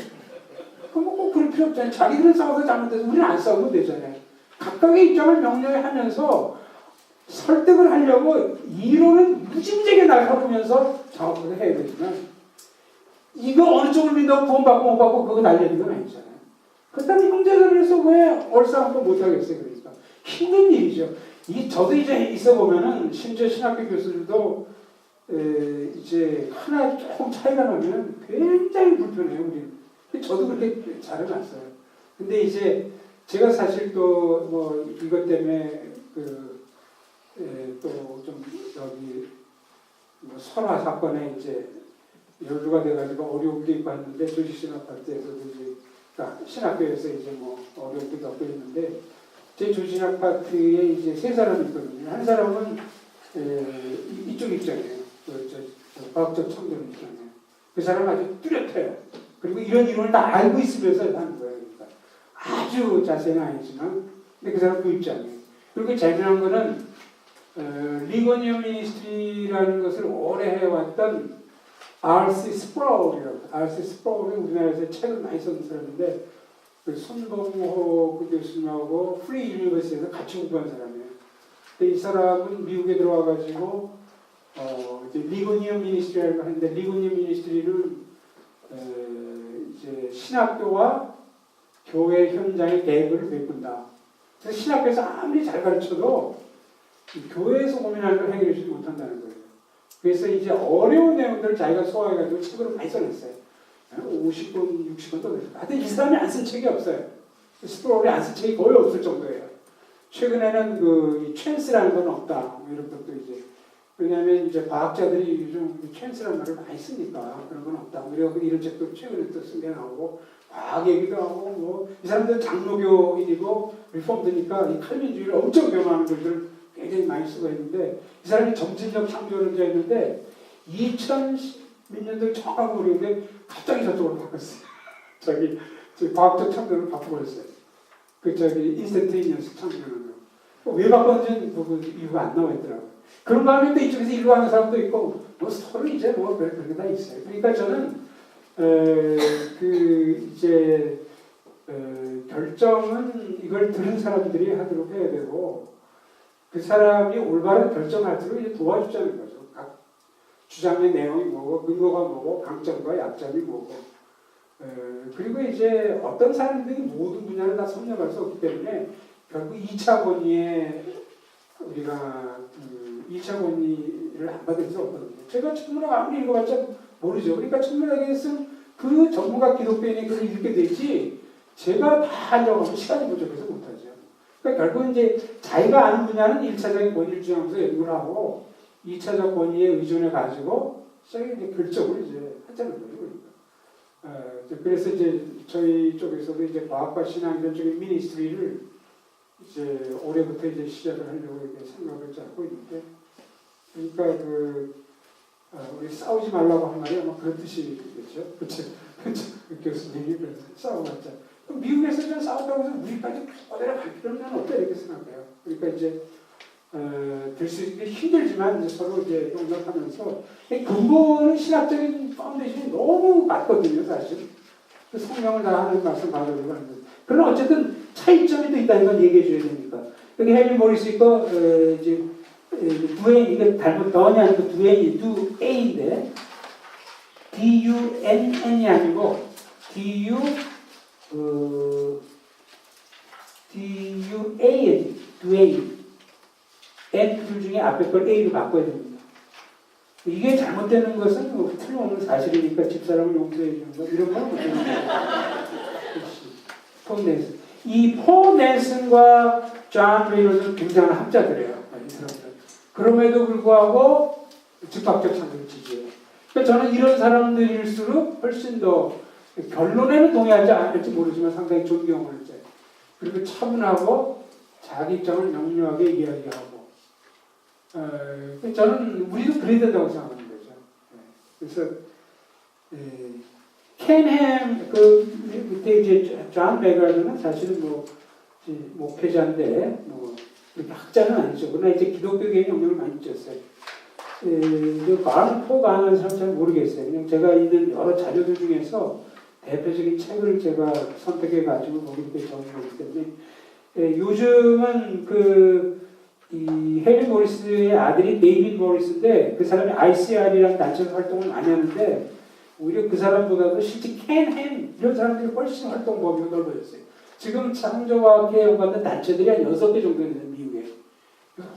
그럼 꼭 그럴 필요 없잖아요. 자기들은 싸워서 잘못해서 우리는 안 싸우면 되잖아요. 각각의 입장을 명료히 하면서 설득을 하려고 이론은 무지무지하게 날카로우면서 작업을 해야 되지만 이거 어느 쪽을 믿는다고 구원받고 못 받고 그거 날리는 건 아니잖아요. 그렇다면 형제자매에서 왜 얼싸움도 못하겠어요? 그러니까 힘든 일이죠. 저도 이제 있어 보면은 심지어 신학교 교수들도 이제 하나 조금 차이가 나면 굉장히 불편해요. 우리. 저도 그렇게 잘은 안 써요. 근데 이제 제가 사실 또 뭐 이것 때문에 또 좀 여기 뭐 설화 사건에 이제 연루가 돼가지고 어려움도 있고 했는데 조직신학파트에서도 이제 그러니까 신학교에서 이제 뭐 어려움도 겪고 있는데. 제 조신학 파트에 이제 세 사람이 있거든요. 한 사람은 이쪽 입장이에요. 과학적 창조론 입장이에요. 그 사람은 아주 뚜렷해요. 그리고 이런 이론을 다 알고 있으면서 하는 거예요. 그러니까 아주 자세는 아니지만, 근데 그 사람 그 입장이에요. 그리고 재미난 거는 리거니엄 미니스트리라는 것을 오래 해왔던 R.C. 스프라울이라고. R.C. 스프라울은 우리나라에서 책을 많이 쓴 사람인데 그 손범호 교수님하고 프리 유니버시티에서 같이 공부한 사람이에요. 근데 이 사람은 미국에 들어와가지고 이제 리고니엄 미니스트리라고 하는데 리고니엄 미니스트리는 이제 신학교와 교회 현장의 대결을 메꾼다. 그래서 신학교에서 아무리 잘 가르쳐도 교회에서 고민하는 걸 해결해 주지 못한다는 거예요. 그래서 이제 어려운 내용들을 자기가 소화해가지고 책으로 많이 써냈어요. 50권, 60권도 됐어요. 하여튼 이 사람이 안 쓴 책이 없어요. 스프롤이 안 쓴 책이 거의 없을 정도예요. 최근에는 그 찬스라는 건 없다. 뭐 이런 것도 이제. 왜냐하면 이제 과학자들이 요즘 찬스라는 말을 많이 쓰니까 그런 건 없다. 그리고 이런 책도 최근에 또 쓴 게 나오고, 과학 얘기도 하고, 뭐, 이 사람들 장로교인이고, 리폼드니까 이 칼빈주의를 엄청 변호하는 글들을 굉장히 많이 쓰고 있는데, 이 사람이 정신적 창조론자였는데, 2000몇 년도에 정확하게 모르겠는데, 갑자기 저쪽으로 바꿨어요. 저기 과학적 창조를 바꿔버렸어요. 인스턴테이니어스 창조론으로. 왜 바꿨는지 그 이유가 안 나와 있더라고요. 그런 다음에 또 이쪽에서 일로 하는 사람도 있고, 뭐 서로 이제 뭐 그런 게 다 있어요. 그러니까 저는 결정은 이걸 들은 사람들이 하도록 해야 되고, 그 사람이 올바른 결정할수록 이제 도와주자는 거죠. 각 주장의 내용이 뭐고, 근거가 뭐고, 강점과 약점이 뭐고. 그리고 이제 어떤 사람들이 모든 분야를 다 섭렵할 수 없기 때문에 결국 2차 권위에 우리가 2차 권위를 안 받을 수 없거든요. 제가 천문학 아무리 읽어봤자 모르죠. 그러니까 천문학에 쓴 그 전문가 기독교인이 글을 읽게 되지 제가 다 하려고 하면 시간이 부족해서 못하죠. 그러니까 결국 이제 자기가 아는 분야는 1차적인 권위를 주장하면서 연구를 하고 2차적 권위에 의존해 가지고 시작에 이제 결정을 이제 하자는 거죠. 그러니까. 그래서 이제 저희 쪽에서도 이제 과학과 신앙 이런 쪽의 미니스트리를 이제 올해부터 이제 시작을 하려고 이렇게 생각을 잡고 있는데, 그러니까 우리 싸우지 말라고 한 말이 아마 그런 뜻이겠죠. 그렇죠? 교수님이 그래서 싸워봤자. 미국에서 좀 싸웠다고 해서 우리까지 어디나 갈 필요는 난 없다 이렇게 생각해요. 그러니까 이제 될 수 있게 힘들지만 이제 서로 이제 용납하면서 근본은 신학적인 파운데이션이 너무 맞거든요, 사실. 성령을 다하는 말씀 받으려고 하는 거. 그러나 어쨌든 차이점이 또 있다는 걸 얘기해 줘야 되니까. 여기 헨리 모리스 있고, 이제, 두에인, 이거 잘못 더니 아니고 두에인, 두에인데, D-U-N-N이 아니고, D-U-A-N, 두에인. N 둘 중에 앞에 걸 A로 바꿔야 됩니다. 이게 잘못되는 것은 뭐 틀림없는 사실이니까 집사람을 용서해 주는 거 이런 거는 못 되는 거예요. 폴 넬슨. 이 폴 넬슨과 존 레이너드는 굉장한 학자들이에요. 이 사람들. 그럼에도 불구하고 즉각적 창조를 지지해요. 그러니까 저는 이런 사람들일수록 훨씬 더 결론에는 동의하지 않을지 모르지만 상당히 존경을 해요. 그리고 차분하고 자기 입장을 명료하게 이야기하고 저는 우리도 그래야 된다고 생각하는 거죠. 그래서 켄햄 밑에 이제 존 메가드는 사실은 목회자인데 그렇게 학자는 아니죠. 그러나 이제 기독교계에 영향을 많이 미쳤어요. 포가 하는 사람 잘 모르겠어요. 그냥 제가 있는 여러 자료들 중에서 대표적인 책을 제가 선택해 가지고 거기에 정리하기 때문에 요즘은 이 헨리 모리스의 아들이 데이빗 모리스인데 그 사람이 ICR이라는 단체에서 활동을 많이 하는데 오히려 그 사람보다도 실제 켄햄 이런 사람들이 훨씬 활동 범위가 넓어졌어요. 지금 창조과학에 연관된 단체들이 한 6개 정도 있는 미국에.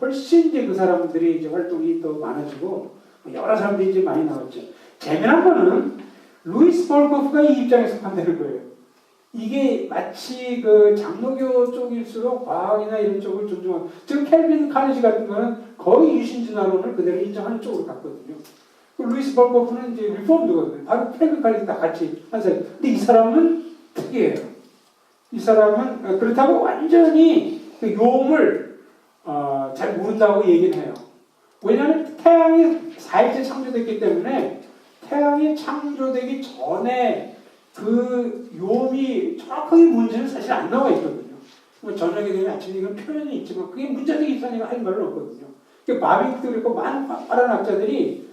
훨씬 이제 그 사람들이 이제 활동이 더 많아지고 여러 사람들이 이제 많이 나왔죠. 재미난 거는 루이스 볼코프가 이 입장에 속한다는 거예요. 이게 마치 장로교 쪽일수록 과학이나 이런 쪽을 존중하고 지금 켈빈 카네지 같은 거는 거의 유신진화론을 그대로 인정하는 쪽으로 갔거든요. 루이스 볼코프는 이제 리폼드거든요. 바로 켈빈 카네지 다 같이 한 사람. 근데 이 사람은 특이해요. 이 사람은 그렇다고 완전히 요음을 잘 모른다고 얘기는 해요. 왜냐하면 태양이 4일째 창조됐기 때문에 태양이 창조되기 전에 그 요음이 정확하게 뭔지는 사실 안 나와 있거든요. 뭐 저녁에 되면 아침에 이건 표현이 있지만 그게 문자적인 이상이 할 말은 없거든요. 마빈크도 그렇고 많은 학자들이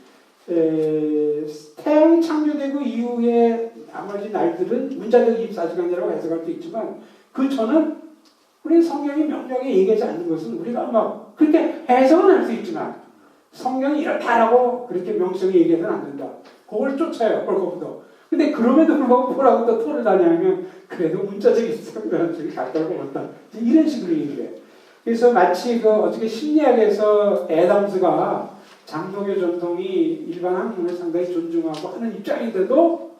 태양이 창조되고 이후에 나머지 날들은 문자적 24시간이라고 해석할 수 있지만 그 전은 우리 성경이 명확하게 얘기하지 않는 것은 우리가 막 그렇게 해석은 할 수 있지만 성경이 이렇다라고 그렇게 명확하게 얘기해서는 안 된다. 그걸 쫓아요. 벌거부터. 근데 그럼에도 불구하고 뭐라고 또 토를 다냐면 그래도 문자적 24시간이 가까울 것 같다. 이런 식으로 얘기해요. 그래서 마치 어떻게 심리학에서 애담스가 장로교 전통이 일반 학문을 상당히 존중하고 하는 입장인데도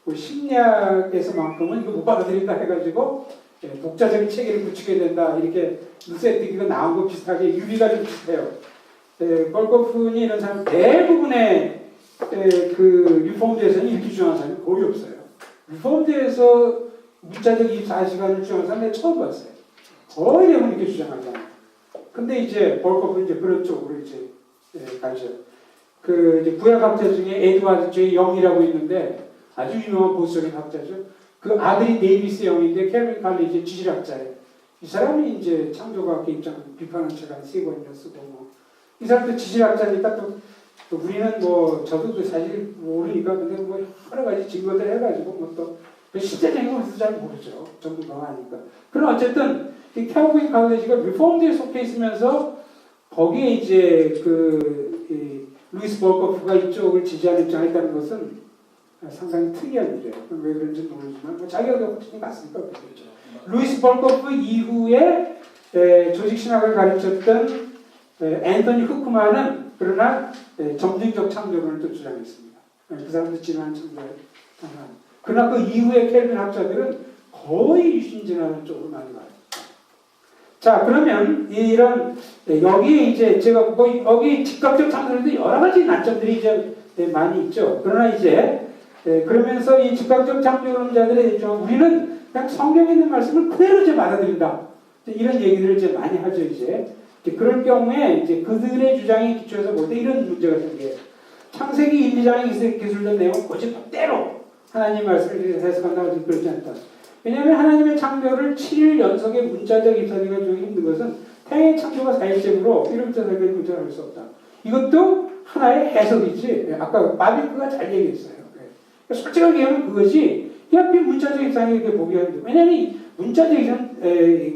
그 심리학에서만큼은 이거 못 받아들인다 해가지고 독자적인 체계를 구축해야 된다 이렇게 누세트기가 나온 거 비슷하게 유리가 좀 비슷해요. 벌거프니 이런 사람 대부분의 그 리폼드에서는 이렇게 주장하는 사람이 거의 없어요. 리폼드에서 문자적 24시간을 주장하는 사람 내가 처음 봤어요. 거의 대부분 이렇게 주장하잖아요. 근데 이제 벌거프는 이제 그런 쪽으로 이제 가죠. 이제 구약학자 중에 에드와드 J 영이라고 있는데 아주 유명한 보수적인 학자죠. 그 아들이 데이비스 영인데 케빈 칼리지 지질학자예요. 이 사람이 이제 창조과학의 입장을 비판한 책을 한 3권이나 쓰고 뭐. 이 사람도 지질학자니까 또 우리는 뭐 저도 사실 모르니까 근데 뭐 여러 가지 증거들 해가지고 뭐 또 실제적인 것도 잘 모르죠. 전문가가 아니까. 그럼 어쨌든 이 케빈 칼리지가 리폼드에 속해 있으면서 거기에 이제 루이스 벌거프가 이쪽을 지지하는 입장에 있다는 것은 상당히 특이한 일이에요. 왜 그런지 모르지만 뭐 자기가 확신이 갔으니까 그렇죠. 루이스 벌거프 이후에 조직신학을 가르쳤던 앤토니 후크만은 그러나 점진적 창조론을 또 주장했습니다. 그 사람도 진화한 창조를 그러나 그 이후에 켈빈 학자들은 거의 유신진화론 쪽으로 많이 가요. 자, 그러면 이런 여기에 이제 제가 뭐 여기 즉각적 창조론도 여러 가지 난점들이 이제 많이 있죠. 그러나 이제 그러면서 이 즉각적 창조론자들의 입장 우리는 그냥 성경에 있는 말씀을 그대로 이제 받아들인다. 이런 얘기들을 이제 많이 하죠. 이제 그럴 경우에 이제 그들의 주장에 기초해서 볼 때 이런 문제가 생겨요. 창세기 1, 2장에 기술된 내용은 고집대로 하나님 말씀을 해석한다고 그렇지 않다. 왜냐하면 하나님의 창조를 7일 연속의 문자적 입사기가 좀 힘든 것은 태양의 창조가 4일째로 이름부터 설계된 문자를 할 수 없다. 이것도 하나의 해석이지. 아까 마빈크가 잘 얘기했어요. 솔직하게 얘기하면 그것이 옆에 문자적 입장이 이렇게 보기 힘들어요. 왜냐하면 문자적 입장,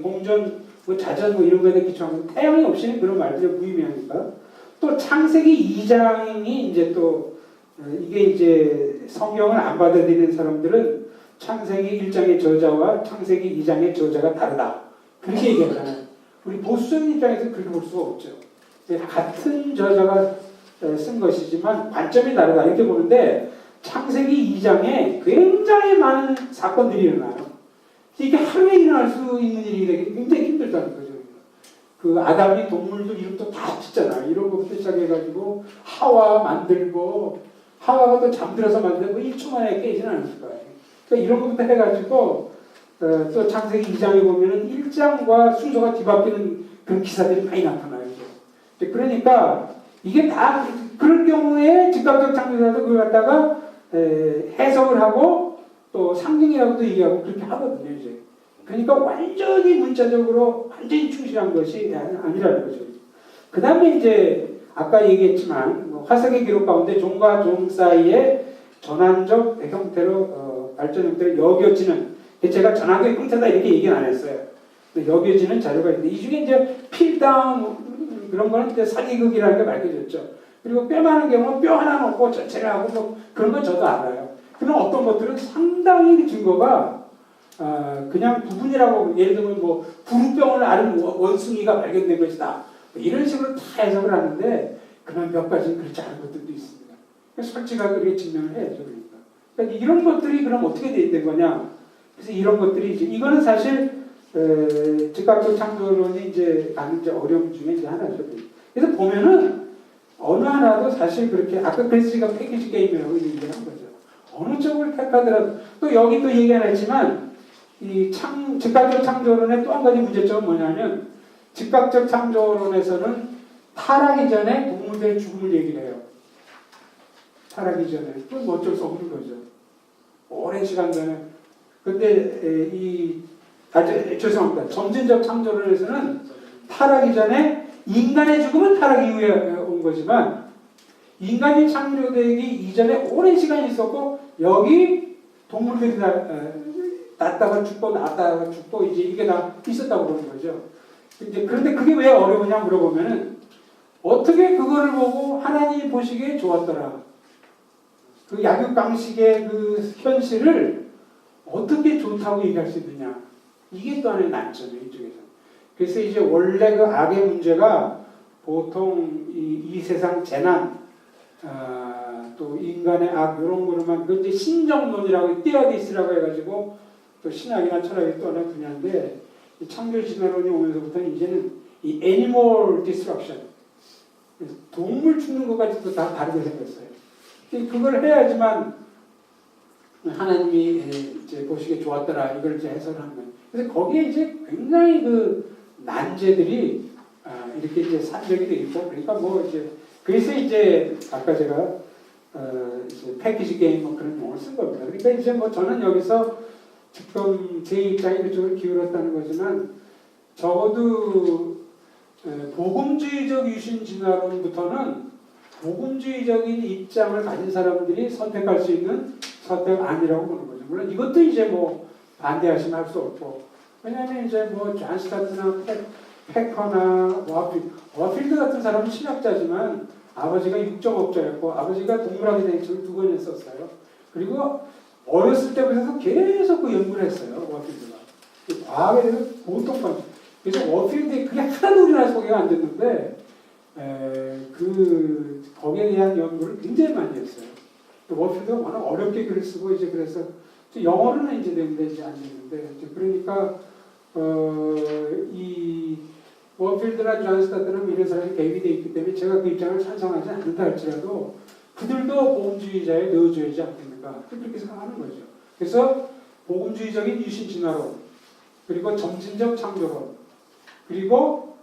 공전, 뭐 자전 뭐 이런 거에 기초한 태양이 없이는 그런 말들이 무의미하니까. 또 창세기 2장이 이제 또 이게 이제 성경을 안 받아들이는 사람들은 창세기 1장의 저자와 창세기 2장의 저자가 다르다. 그렇게 얘기하잖아요. 우리 보수적인 입장에서 그렇게 볼 수가 없죠. 같은 저자가 쓴 것이지만 관점이 다르다. 이렇게 보는데 창세기 2장에 굉장히 많은 사건들이 일어나요. 이게 하루에 일어날 수 있는 일이 되게 굉장히 힘들다는 거죠. 그 아담이 동물들 이름도 다 짓잖아요. 이런 것부터 시작해가지고 하와 만들고 하와가 또 잠들어서 만들고 1초 만에 깨지는 않을 거예요. 그러니까 이런 것부터 해가지고 또 창세기 2장에 보면은 1장과 순서가 뒤바뀌는 그런 기사들이 많이 나타나요. 그러니까 이게 다 그럴 경우에 즉각적 창조자도 그걸 갖다가 해석을 하고 또 상징이라고도 얘기하고 그렇게 하거든요. 이제. 그러니까 완전히 문자적으로 완전히 충실한 것이 아니라는 거죠. 그 다음에 이제 아까 얘기했지만 화석의 기록 가운데 종과 종 사이에 전환적 형태로 발전 형태로 여겨지는 제가 전환적 형태다 이렇게 얘기는 안 했어요. 여겨지는 자료가 있는데 이 중에 이제 필다운 그런 거는 이제 사기극이라는 게 밝혀졌죠. 그리고 뼈 많은 경우는 뼈 하나 놓고 전체를 하고 뭐 그런 건 저도 알아요. 그러나 어떤 것들은 상당히 증거가 그냥 부분이라고 예를 들면 뭐 부루병을 앓은 원숭이가 발견된 것이다. 이런 식으로 다 해석을 하는데 그런 몇 가지는 그렇지 않은 것들도 있습니다. 솔직하게 그렇게 증명을 해야죠. 그러니까 이런 것들이 그럼 어떻게 된 거냐? 그래서 이런 것들이 이제 이거는 사실 즉각적 창조론이 이제 가는 이제 어려움 중에 이제 하나죠. 그래서 보면은 어느 하나도 사실 그렇게 아까 그레스가 패키지 게임이라고 얘기를 한 거죠. 어느 쪽을 택하더라도 또 여기 또 얘기 안 했지만 이 즉각적 창조론의 또 한 가지 문제점은 뭐냐면 즉각적 창조론에서는 타락이 전에 동물들의 죽음을 얘기를 해요. 타락이 전에. 그건 어쩔 수 없는 거죠. 오랜 시간 전에. 근데 죄송합니다. 점진적 창조론에서는 타락이 전에 인간의 죽음은 타락 이후에 온 거지만 인간이 창조되기 이전에 오랜 시간이 있었고 여기 동물들이 다 낳다가 죽고 낳았다가 죽고 이제 이게 다 있었다고 보는 거죠. 이제 그런데 그게 왜 어려우냐 물어보면은 어떻게 그거를 보고 하나님이 보시기에 좋았더라. 그 약육강식의 그 현실을 어떻게 좋다고 얘기할 수 있느냐. 이게 또 하나의 난점이에요, 이쪽에서. 그래서 이제 원래 그 악의 문제가 보통 이 세상 재난, 또 인간의 악, 이런 거로만, 그 이제 신정론이라고, 띠아디스라고 해가지고, 또 신학이나 철학이 또 하나 분야인데, 이 창조 진화론이 오면서부터 이제는 이 애니멀 디스트럭션, 동물 죽는 것까지도 다 다르게 생겼어요. 그걸 해야지만 하나님이 이제 보시기에 좋았더라, 이걸 이제 해설하는 거예요. 그래서 거기에 이제 굉장히 그 난제들이 이렇게 이제 산적이 돼 있고, 그러니까 뭐 이제 그래서 이제 아까 제가 이제 패키지 게임 뭐 그런 용어를 쓴 겁니다. 그러니까 이제 뭐 저는 여기서 지금 제 입장이 그쪽으로 기울었다는 거지만 적어도 복음주의적 유신 진화론부터는 복음주의적인 입장을 가진 사람들이 선택할 수 있는 선택안이라고 보는 거죠. 물론 이것도 이제 뭐 반대하시면 할 수 없고, 왜냐하면 이제 뭐 존 스타트나 패커나 워필드 같은 사람은 신학자지만 아버지가 육정업자였고 아버지가 동물학에 대해 책을 2권 썼어요. 그리고 어렸을 때부터 계속 그 연구를 했어요. 워필드가 과학에 대해서 보통 그래서 워필드 그게 하나도 우리나라 소개가 안 됐는데 거기에 대한 연구를 굉장히 많이 했어요. 워필드가 워낙 어렵게 글을 쓰고 이제 그래서 영어로는 이제 되는데 이제 안 되는데 그러니까 이 워필드나 존 스타트나 이런 사람이 개입이 돼 있기 때문에 제가 그 입장을 찬성하지 않는다 할지라도 그들도 복음주의자에 넣어줘야지 않겠는가 그렇게 생각하는 거죠. 그래서 복음주의적인 유신 진화론 그리고 점진적 창조론 그리고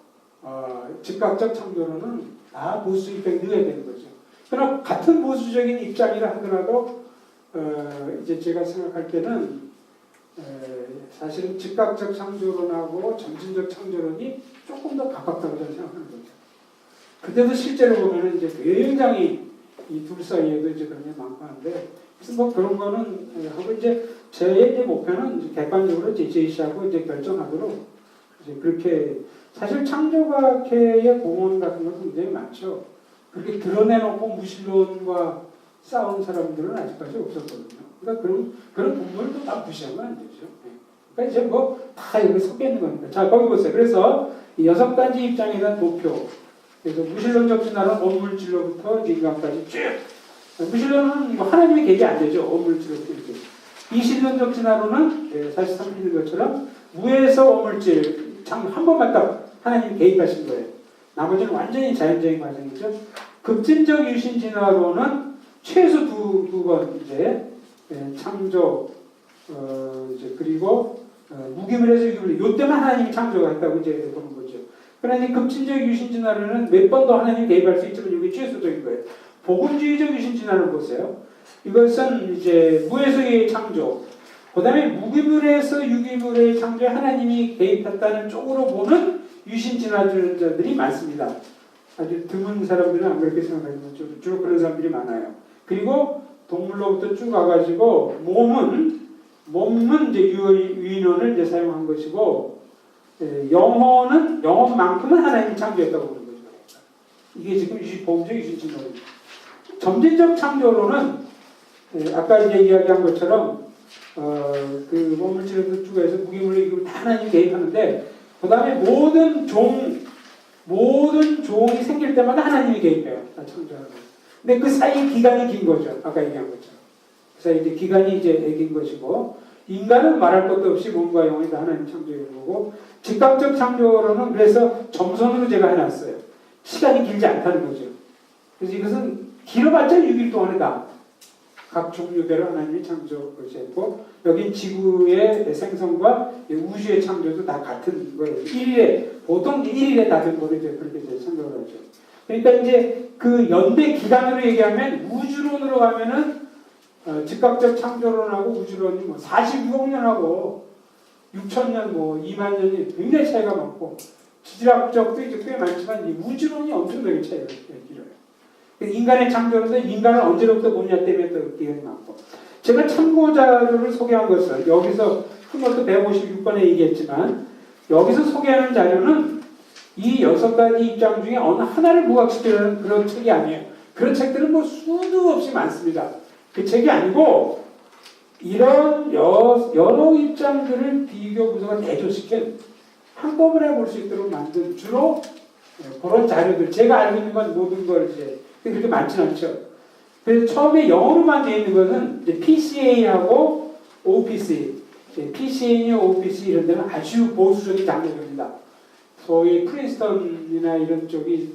즉각적 창조론은 다 보수 입장에 넣어야 되는 거죠. 그러나 같은 보수적인 입장이라 하더라도 이제 제가 생각할 때는 사실은 즉각적 창조론하고 점진적 창조론이 조금 더 가깝다고 저는 생각하는 거죠. 그때도 실제로 보면은 이제 굉장히 이 둘 사이에도 이제 그런 게 많고 한데, 그래서 뭐 그런 거는 하고 이제 제 이제 목표는 이제 객관적으로 제시하고 이제 결정하도록 이제 그렇게 사실 창조과학회의 공헌 같은 건 굉장히 많죠. 그렇게 드러내놓고 무신론과 싸운 사람들은 아직까지 없었거든요. 그러니까 그런 동물도 다 무시하면 안 되죠. 그러니까 이제 뭐 다 여기 섞여 있는 겁니다. 자, 거기 보세요. 그래서 이 6가지 입장에 대한 도표. 그래서 무신론적 진화론 원물질로부터 인간까지 쭉. 무신론은 뭐 하나님의 개입이 안 되죠. 원물질로부터 이렇게. 이신론적 진화론은 사실상 있는 것처럼 무에서 원물질 한 번만 딱 하나님이 개입하신 거예요. 나머지는 완전히 자연적인 과정이죠. 급진적 유신 진화론은 최소 두 번 이제 창조 이제 그리고 무기물에서 유기물 요때만 하나님이 창조가 했다고 이제 보는 거죠. 그러니 급진적 유신 진화론은 몇 번도 하나님이 개입할 수 있지만 이게 최소적인 거예요. 복음주의적 유신 진화론 보세요. 이것은 이제 무에서의 창조. 그다음에 무기물에서 유기물의 창조에 하나님이 개입했다는 쪽으로 보는 유신 진화론자들이 많습니다. 아주 드문 사람들은 안 그렇게 생각하지만 주로 그런 사람들이 많아요. 그리고 동물로부터 쭉 와가지고 몸은 이제 유인원을 이제 사용한 것이고 영혼만큼은 하나님이 창조했다고 보는 거죠. 이게 지금 복음적 유신 진화론. 점진적 창조론은 아까 이제 이야기한 것처럼 그 원물질에서 쭉 해서 무기물을 이걸 다 하나님이 개입하는데 그 다음에 모든 종이 생길 때마다 하나님이 개입해요. 다 창조하는 거예요. 근데 그 사이 기간이 긴 거죠. 아까 얘기한 것처럼. 그 사이 이제 기간이 이제 긴 것이고, 인간은 말할 것도 없이 몸과 영혼이 다 하나님 창조해 보고, 즉각적 창조로는 그래서 점선으로 제가 해놨어요. 시간이 길지 않다는 거죠. 그래서 이것은 길어봤자 6일 동안에 다 각 종류대로 하나님이 창조했고, 여기 지구의 생성과 우주의 창조도 다 같은 거예요. 보통 1일에 다 된 거를 이제 그렇게 이제 생각을 하죠. 그러니까 이제 그 연대 기간으로 얘기하면 우주론으로 가면은 즉각적 창조론하고 우주론이 뭐 46억 년하고 6천 년, 뭐 2만 년이 굉장히 차이가 많고 지질학적도 이제 꽤 많지만 이 우주론이 엄청나게 차이가 길어요. 인간의 창조론도 인간을 언제부터 보냐 때문에 또 기억이 많고. 제가 참고 자료를 소개한 것은 여기서 흠어도 156번에 얘기했지만 여기서 소개하는 자료는 이 6가지 입장 중에 어느 하나를 부각시키는 그런 책이 아니에요. 그런 책들은 뭐 수도 없이 많습니다. 그 책이 아니고 이런 여러 입장들을 비교 분석을 대조시킨 한꺼번에 볼 수 있도록 만든 주로 그런 자료들. 제가 알고 있는 건 모든 걸 이제 그렇게 많지는 않죠. 그래서 처음에 영어로만 되어 있는 것은 이제 PCA하고 OPC, PCA나 OPC 이런 데는 아주 보수적인 장르입니다. 소위 프린스턴이나 이런 쪽이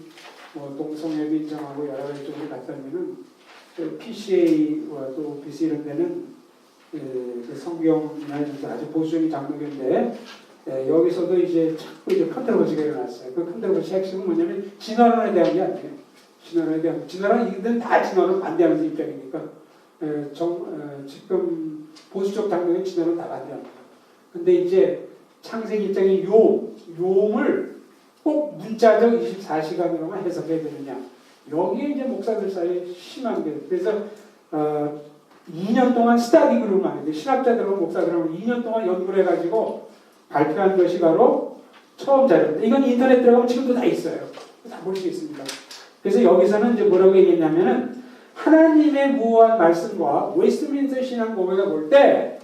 뭐 동성애도 인정하고 여러 가지 쪽으로 갔다면은 PCA와 또 OPC 이런 데는 그 성경이나 이런 데 아주 보수적인 장르인데 여기서도 이제 자꾸 이제 컨트로버시가 일어났어요. 그 컨트로버시 핵심은 뭐냐면 진화론에 대한 게 아니에요. 진화론 이들은 다 진화론 반대하는 입장이니까 지금 보수적 장르의 진화론 다 반대합니다. 근데 이제 창세기 입장의 용을 꼭 문자적 24시간으로만 해석해야 되느냐. 여기에 이제 목사들 사이에 심한 게 그래서 2년 동안 스타디 그룹만 했는데 신학자들하고 목사들하고 2년 동안 연구를 해가지고 발표한 것이 바로 처음 자료입니다. 이건 인터넷 들어가면 지금도 다 있어요. 다 볼 수 있습니다. 그래서 여기서는 이제 뭐라고 얘기했냐면은 하나님의 무한 말씀과 웨스트민스터 신앙 고백을 볼 때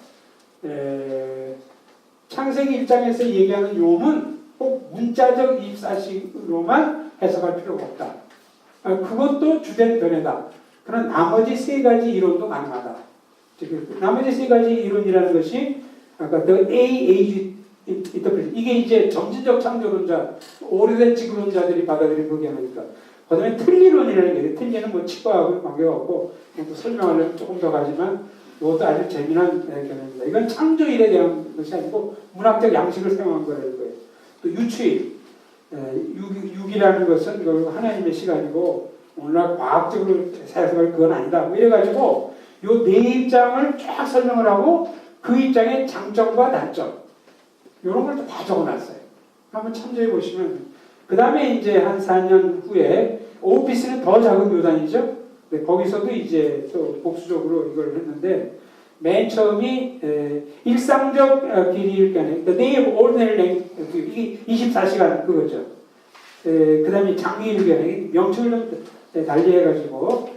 창세기 1장에서 얘기하는 요음은 꼭 문자적 24시로만 해석할 필요가 없다. 그것도 주된 견해다. 그런 나머지 3가지 이론도 가능하다. 나머지 3가지 이론이라는 것이 아까 The A-Age Interpretation 이게 이제 점진적 창조론자, 오래된 지구론자들이 받아들인 그 견해니까. 그다음에 틀리론이라는 게 있어요. 틀리는 뭐 치과하고 관계가 없고 또 설명하려면 조금 더 가지만 이것도 아주 재미난 견해입니다. 이건 창조일에 대한 것이 아니고 문학적 양식을 사용한 거라는 거예요. 또 유추일, 육이라는 것은 하나님의 시간이고 오늘날 과학적으로 사용할 그건 아니다. 뭐 이래가지고 요 4입장을 쫙 설명을 하고 그 입장의 장점과 단점 이런 걸 다 적어놨어요. 한번 참조해 보시면 그 다음에 이제 한 4년 후에 OPC는 더 작은 교단이죠. 네, 거기서도 이제 또 복수적으로 이걸 했는데 맨 처음이 일상적 길이일 경우에 The Day of Ordinary Length 이게 24시간 그거죠. 그 다음에 장기일견에 명칭을 좀 달리해가지고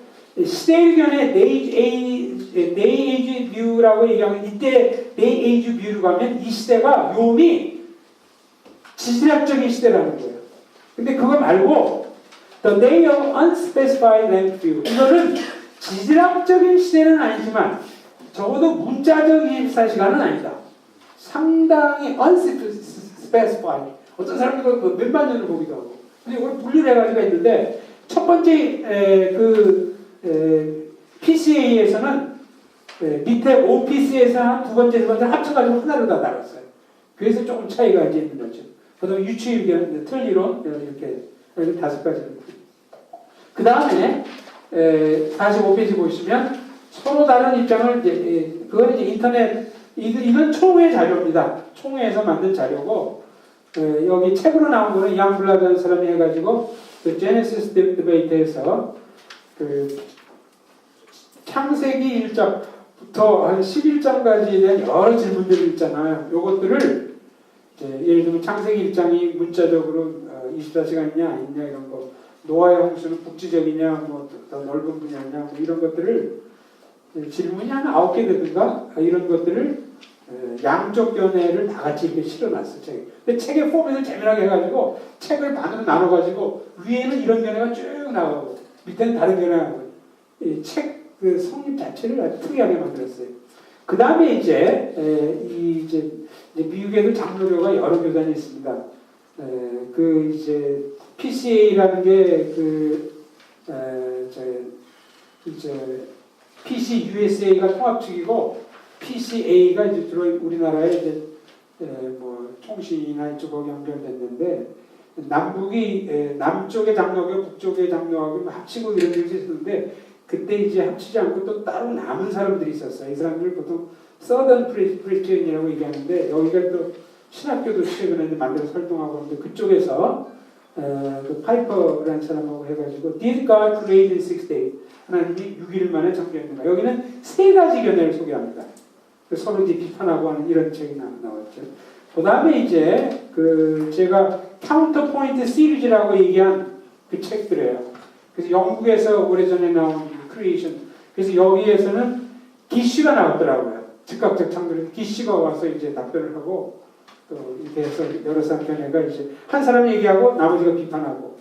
시대일견에 Day Age View라고 얘기하면 이때 Day Age View로 가면 이 시대가 요음이 지질학적인 시대라는 거예요. 근데 그거 말고 The Day of Unspecified Length View 이거는 지질학적인 시대는 아니지만 적어도 문자적 24시간은 아니다. 상당히 unspecified 어떤 사람들은 몇만 년을 보기도 하고 근데 이걸 분리를 해가지고 했는데 첫 번째 PCA에서는 밑에 OPC에서 한 두 번째, 세 번째 합쳐가지고 하나로 다 나눴어요. 그래서 조금 차이가 이제 있는 거죠. 그 다음에 유추일견, 틀리론 이렇게 5가지. 그 다음에 45페이지 보시면 서로 다른 입장을 그건 이제 인터넷 이건 총회 자료입니다. 총회에서 만든 자료고 여기 책으로 나온 거는 이안 블라드라는 사람이 해가지고 그 제네시스 디베이트에서 그 창세기 1장부터 한 11장까지에 대한 여러 질문들이 있잖아요. 요것들을 예를 들면 창세기 1장이 문자적으로 24시간이냐 아니냐 이런 거 노아의 홍수는 국지적이냐 뭐 더 넓은 분야냐 뭐 이런 것들을 질문이 한 9개 되든가 이런 것들을 양쪽 견해를 다 같이 이렇게 실어놨어 책에. 근데 책의 포맷을 재미나게 해가지고 책을 반으로 나눠가지고 위에는 이런 견해가 쭉 나가고 밑에는 다른 견해가 나가고 책 그 성립 자체를 아주 특이하게 만들었어요. 그 다음에 이제 미국에도 장로교가 여러 교단이 있습니다. 그 이제 PCA라는 게 PC USA가 통합 측이고 PCA가 이제 주로 우리나라에 이제 뭐 총신이나 이쪽하고 연결됐는데 남북이 남쪽의 장로교, 북쪽의 장로하고 합치고 이런 일이 있었는데 그때 이제 합치지 않고 또 따로 남은 사람들이 있었어요. 이 사람들을 보통 서던 프리스티언이라고 얘기하는데 여기가 또 신학교도 최근에 이제 만들어서 활동하고 있는데 그쪽에서 그 파이퍼라는 사람하고 해가지고 Did God create in 6 days? 하나님이 6일 만에 창조했는가? 여기는 세 가지 견해를 소개합니다. 서로 이제 비판하고 하는 이런 책이 나왔죠. 그 다음에 이제 그 제가 카운터포인트 시리즈라고 얘기한 그 책들이에요. 그래서 영국에서 오래전에 나온 크리에이션. 그래서 여기에서는 기씨가 나왔더라고요. 즉각적 창조를 기씨가 와서 이제 답변을 하고 또 이렇게 해서 여러 사람 견해가 이제 한 사람이 얘기하고 나머지가 비판하고.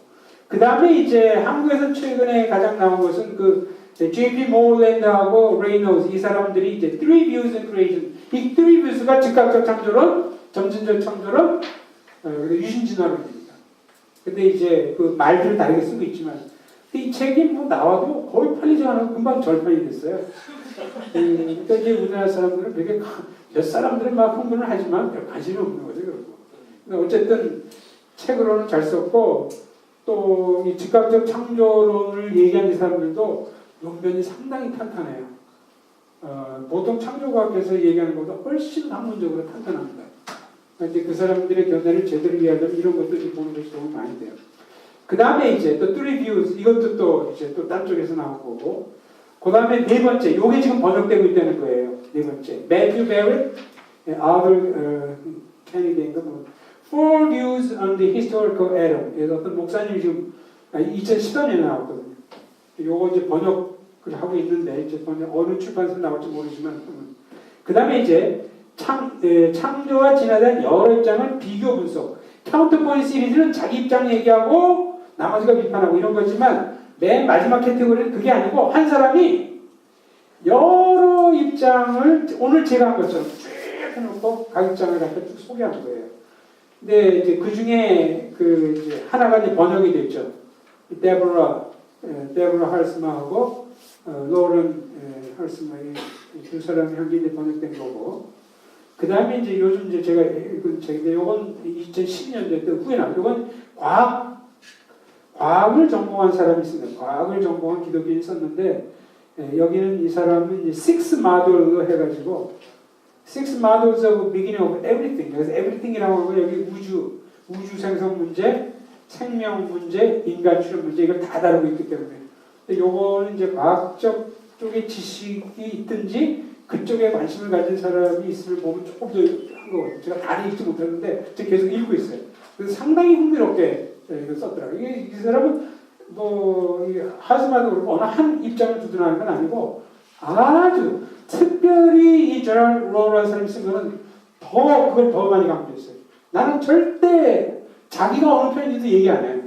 그 다음에 이제 한국에서 최근에 가장 나온 것은 그 J.P. 모어랜드하고 레이노즈 이 사람들이 이제 Three Views in Creation 이 Three Views가 즉각적 창조론, 점진적 창조론, 유신진화론입니다. 근데 이제 그 말들을 다르게 쓰고 있지만 이 책이 뭐 나와도 거의 팔리지 않아서 금방 절판이 됐어요. 그러니까 이제 우리나라 사람들은 되게 몇 사람들은 막 흥분을 하지만 별 관심이 없는 거죠. 근데 어쨌든 책으로는 잘 썼고 또 이 즉각적 창조론을 얘기한 이 사람들도 논변이 상당히 탄탄해요. 보통 창조과학에서 얘기하는 것보다 훨씬 학문적으로 탄탄합니다. 이제 그 사람들의 견해를 제대로 이해하려면 이런 것들이 보는 것이 도움이 많이 돼요. 그 다음에 이제 또 Three Views 이것도 또 이제 또 딴 쪽에서 나온 거고. 그 다음에 네 번째, 요게 지금 번역되고 있다는 거예요. 네 번째, Matthew Barrett, Arthur Kennedy인가 뭐 Four Views on the Historical Adam. 그래서 어떤 목사님이 지금 2013년에 나왔거든요. 요거 이제 번역을 하고 있는데 이제 어느 출판사에 나올지 모르지만 그 다음에 이제 창조와 진화에 대한 여러 입장을 비교 분석. 카운터포인트 시리즈는 자기 입장 얘기하고 나머지가 비판하고 이런 거지만 맨 마지막 캐테고리는 그게 아니고 한 사람이 여러 입장을 오늘 제가 한 것처럼 쭉 해놓고 각 입장을 갖다 쭉 소개한 거예요. 근데 이제 그 중에 그 이제 하나가 이제 번역이 됐죠. 데보라 할스마하고 로런 할스마 두 사람이 한 게 이제 번역된 거고. 그 다음에 이제 요즘 이제 제가 읽은 책인데 요건 2012년도에 때 후에 나온 요건 과학을 전공한 사람이 있습니다. 과학을 전공한 기독교인이 썼는데 여기는 이 사람은 이제 Six Models로 해가지고 Six Models of Beginning of Everything. 그래서 Everything이라고 하고 여기 우주 생성 문제, 생명 문제, 인간 출현 문제 이걸 다 다루고 있기 때문에. 근데 요거는 이제 과학적 쪽에 지식이 있든지 그쪽에 관심을 가진 사람이 있으면 보면 조금 더 한 거거든요. 제가 다 읽지 못했는데 제가 계속 읽고 있어요. 그래서 상당히 흥미롭게 이걸 썼더라고요. 이 사람은 뭐 하스마도 그렇고 어느 한 입장을 두둔하는 건 아니고 아주 특별히 이 제럴 로우라는 사람이 쓴 거는 그걸 더 많이 강조했어요. 나는 절대 자기가 어느 편인지도 얘기 안 해요.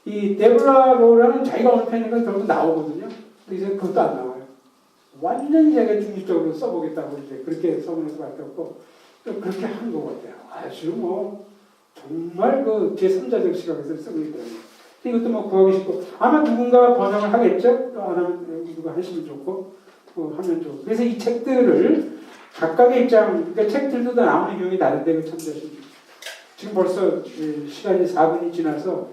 이 데보라 로우라는 자기가 어느 편인가 결국 나오거든요. 근데 이제 그것도 안 나와요. 완전히 자기가 중립적으로 써보겠다고 이제 그렇게 써보는 수밖에 없고 그렇게 한 것 같아요. 아주 뭐 정말 그 제3자적 시각에서 쓰고 있더라고요. 이것도 뭐 구하기 쉽고 아마 누군가 번역을 하겠죠. 또 안 하면 누가 하시면 좋고 하면 좋고. 그래서 이 책들을 각각의 입장, 그러니까 책들도 다 나오는 경우이 다른데 그 참조하십니다. 지금 벌써 시간이 4분이 지나서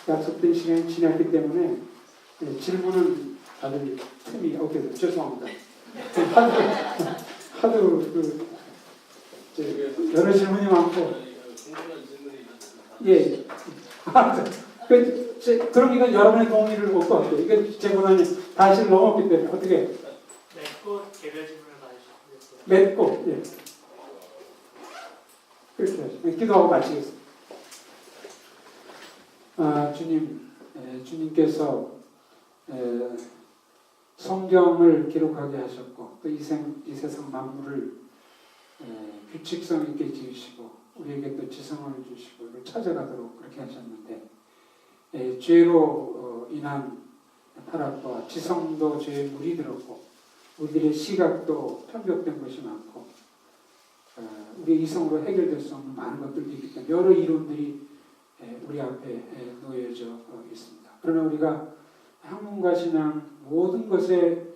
약속된 시간이 지났기 때문에 질문은 다들 틈이 없게 죄송합니다. 하도 여러 질문이 많고 예. 그럼 이건 여러분의 동의를 얻고 할게요. 이건 제 권한이 다시 넘었기 때문에 어떻게? 맺고 개별 질문을 받으시겠어요? 맺고 예. 그렇게 하시죠. 기도하고 마치겠습니다. 주님, 주님께서 성경을 기록하게 하셨고 또 이 세상 만물을 규칙성 있게 지으시고 우리에게 또 지성을 주시고 이걸 찾아가도록 그렇게 하셨는데 죄로 인한 타락과 지성도 죄에 물이 들었고 우리들의 시각도 편벽된 것이 많고 우리의 이성으로 해결될 수 없는 많은 것들도 있기 때문에 여러 이론들이 우리 앞에 놓여져 있습니다. 그러나 우리가 학문과 신앙 모든 것의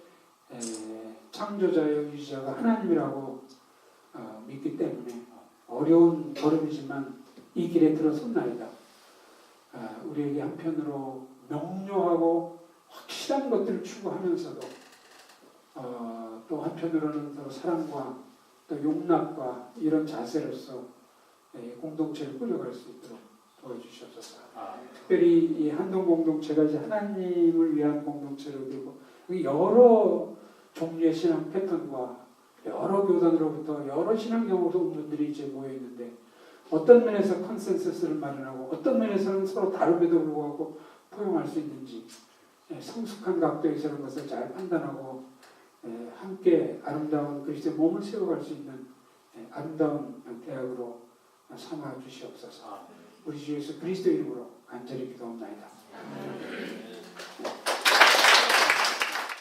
창조자여 유지자가 하나님이라고 믿기 때문에 어려운 걸음이지만 이 길에 들어섰나이다. 우리에게 한편으로 명료하고 확실한 것들을 추구하면서도 또 한편으로는 더 사랑과 또 용납과 이런 자세로서 공동체를 꾸려갈 수 있도록 도와주시옵소서. 아, 특별히 이 한동 공동체가 이제 하나님을 위한 공동체로 되고 여러 종류의 신앙 패턴과 여러 교단으로부터 여러 신앙 경험 없는 분들이 이제 모여 있는데 어떤 면에서 컨센서스를 마련하고 어떤 면에서는 서로 다름에도 불구하고 포용할 수 있는지 성숙한 각도에서 이런 것을 잘 판단하고 함께 아름다운 그리스도의 몸을 세워갈 수 있는 아름다운 대학으로 삼아 주시옵소서. 우리 주 예수 그리스도 이름으로 간절히 기도합니다.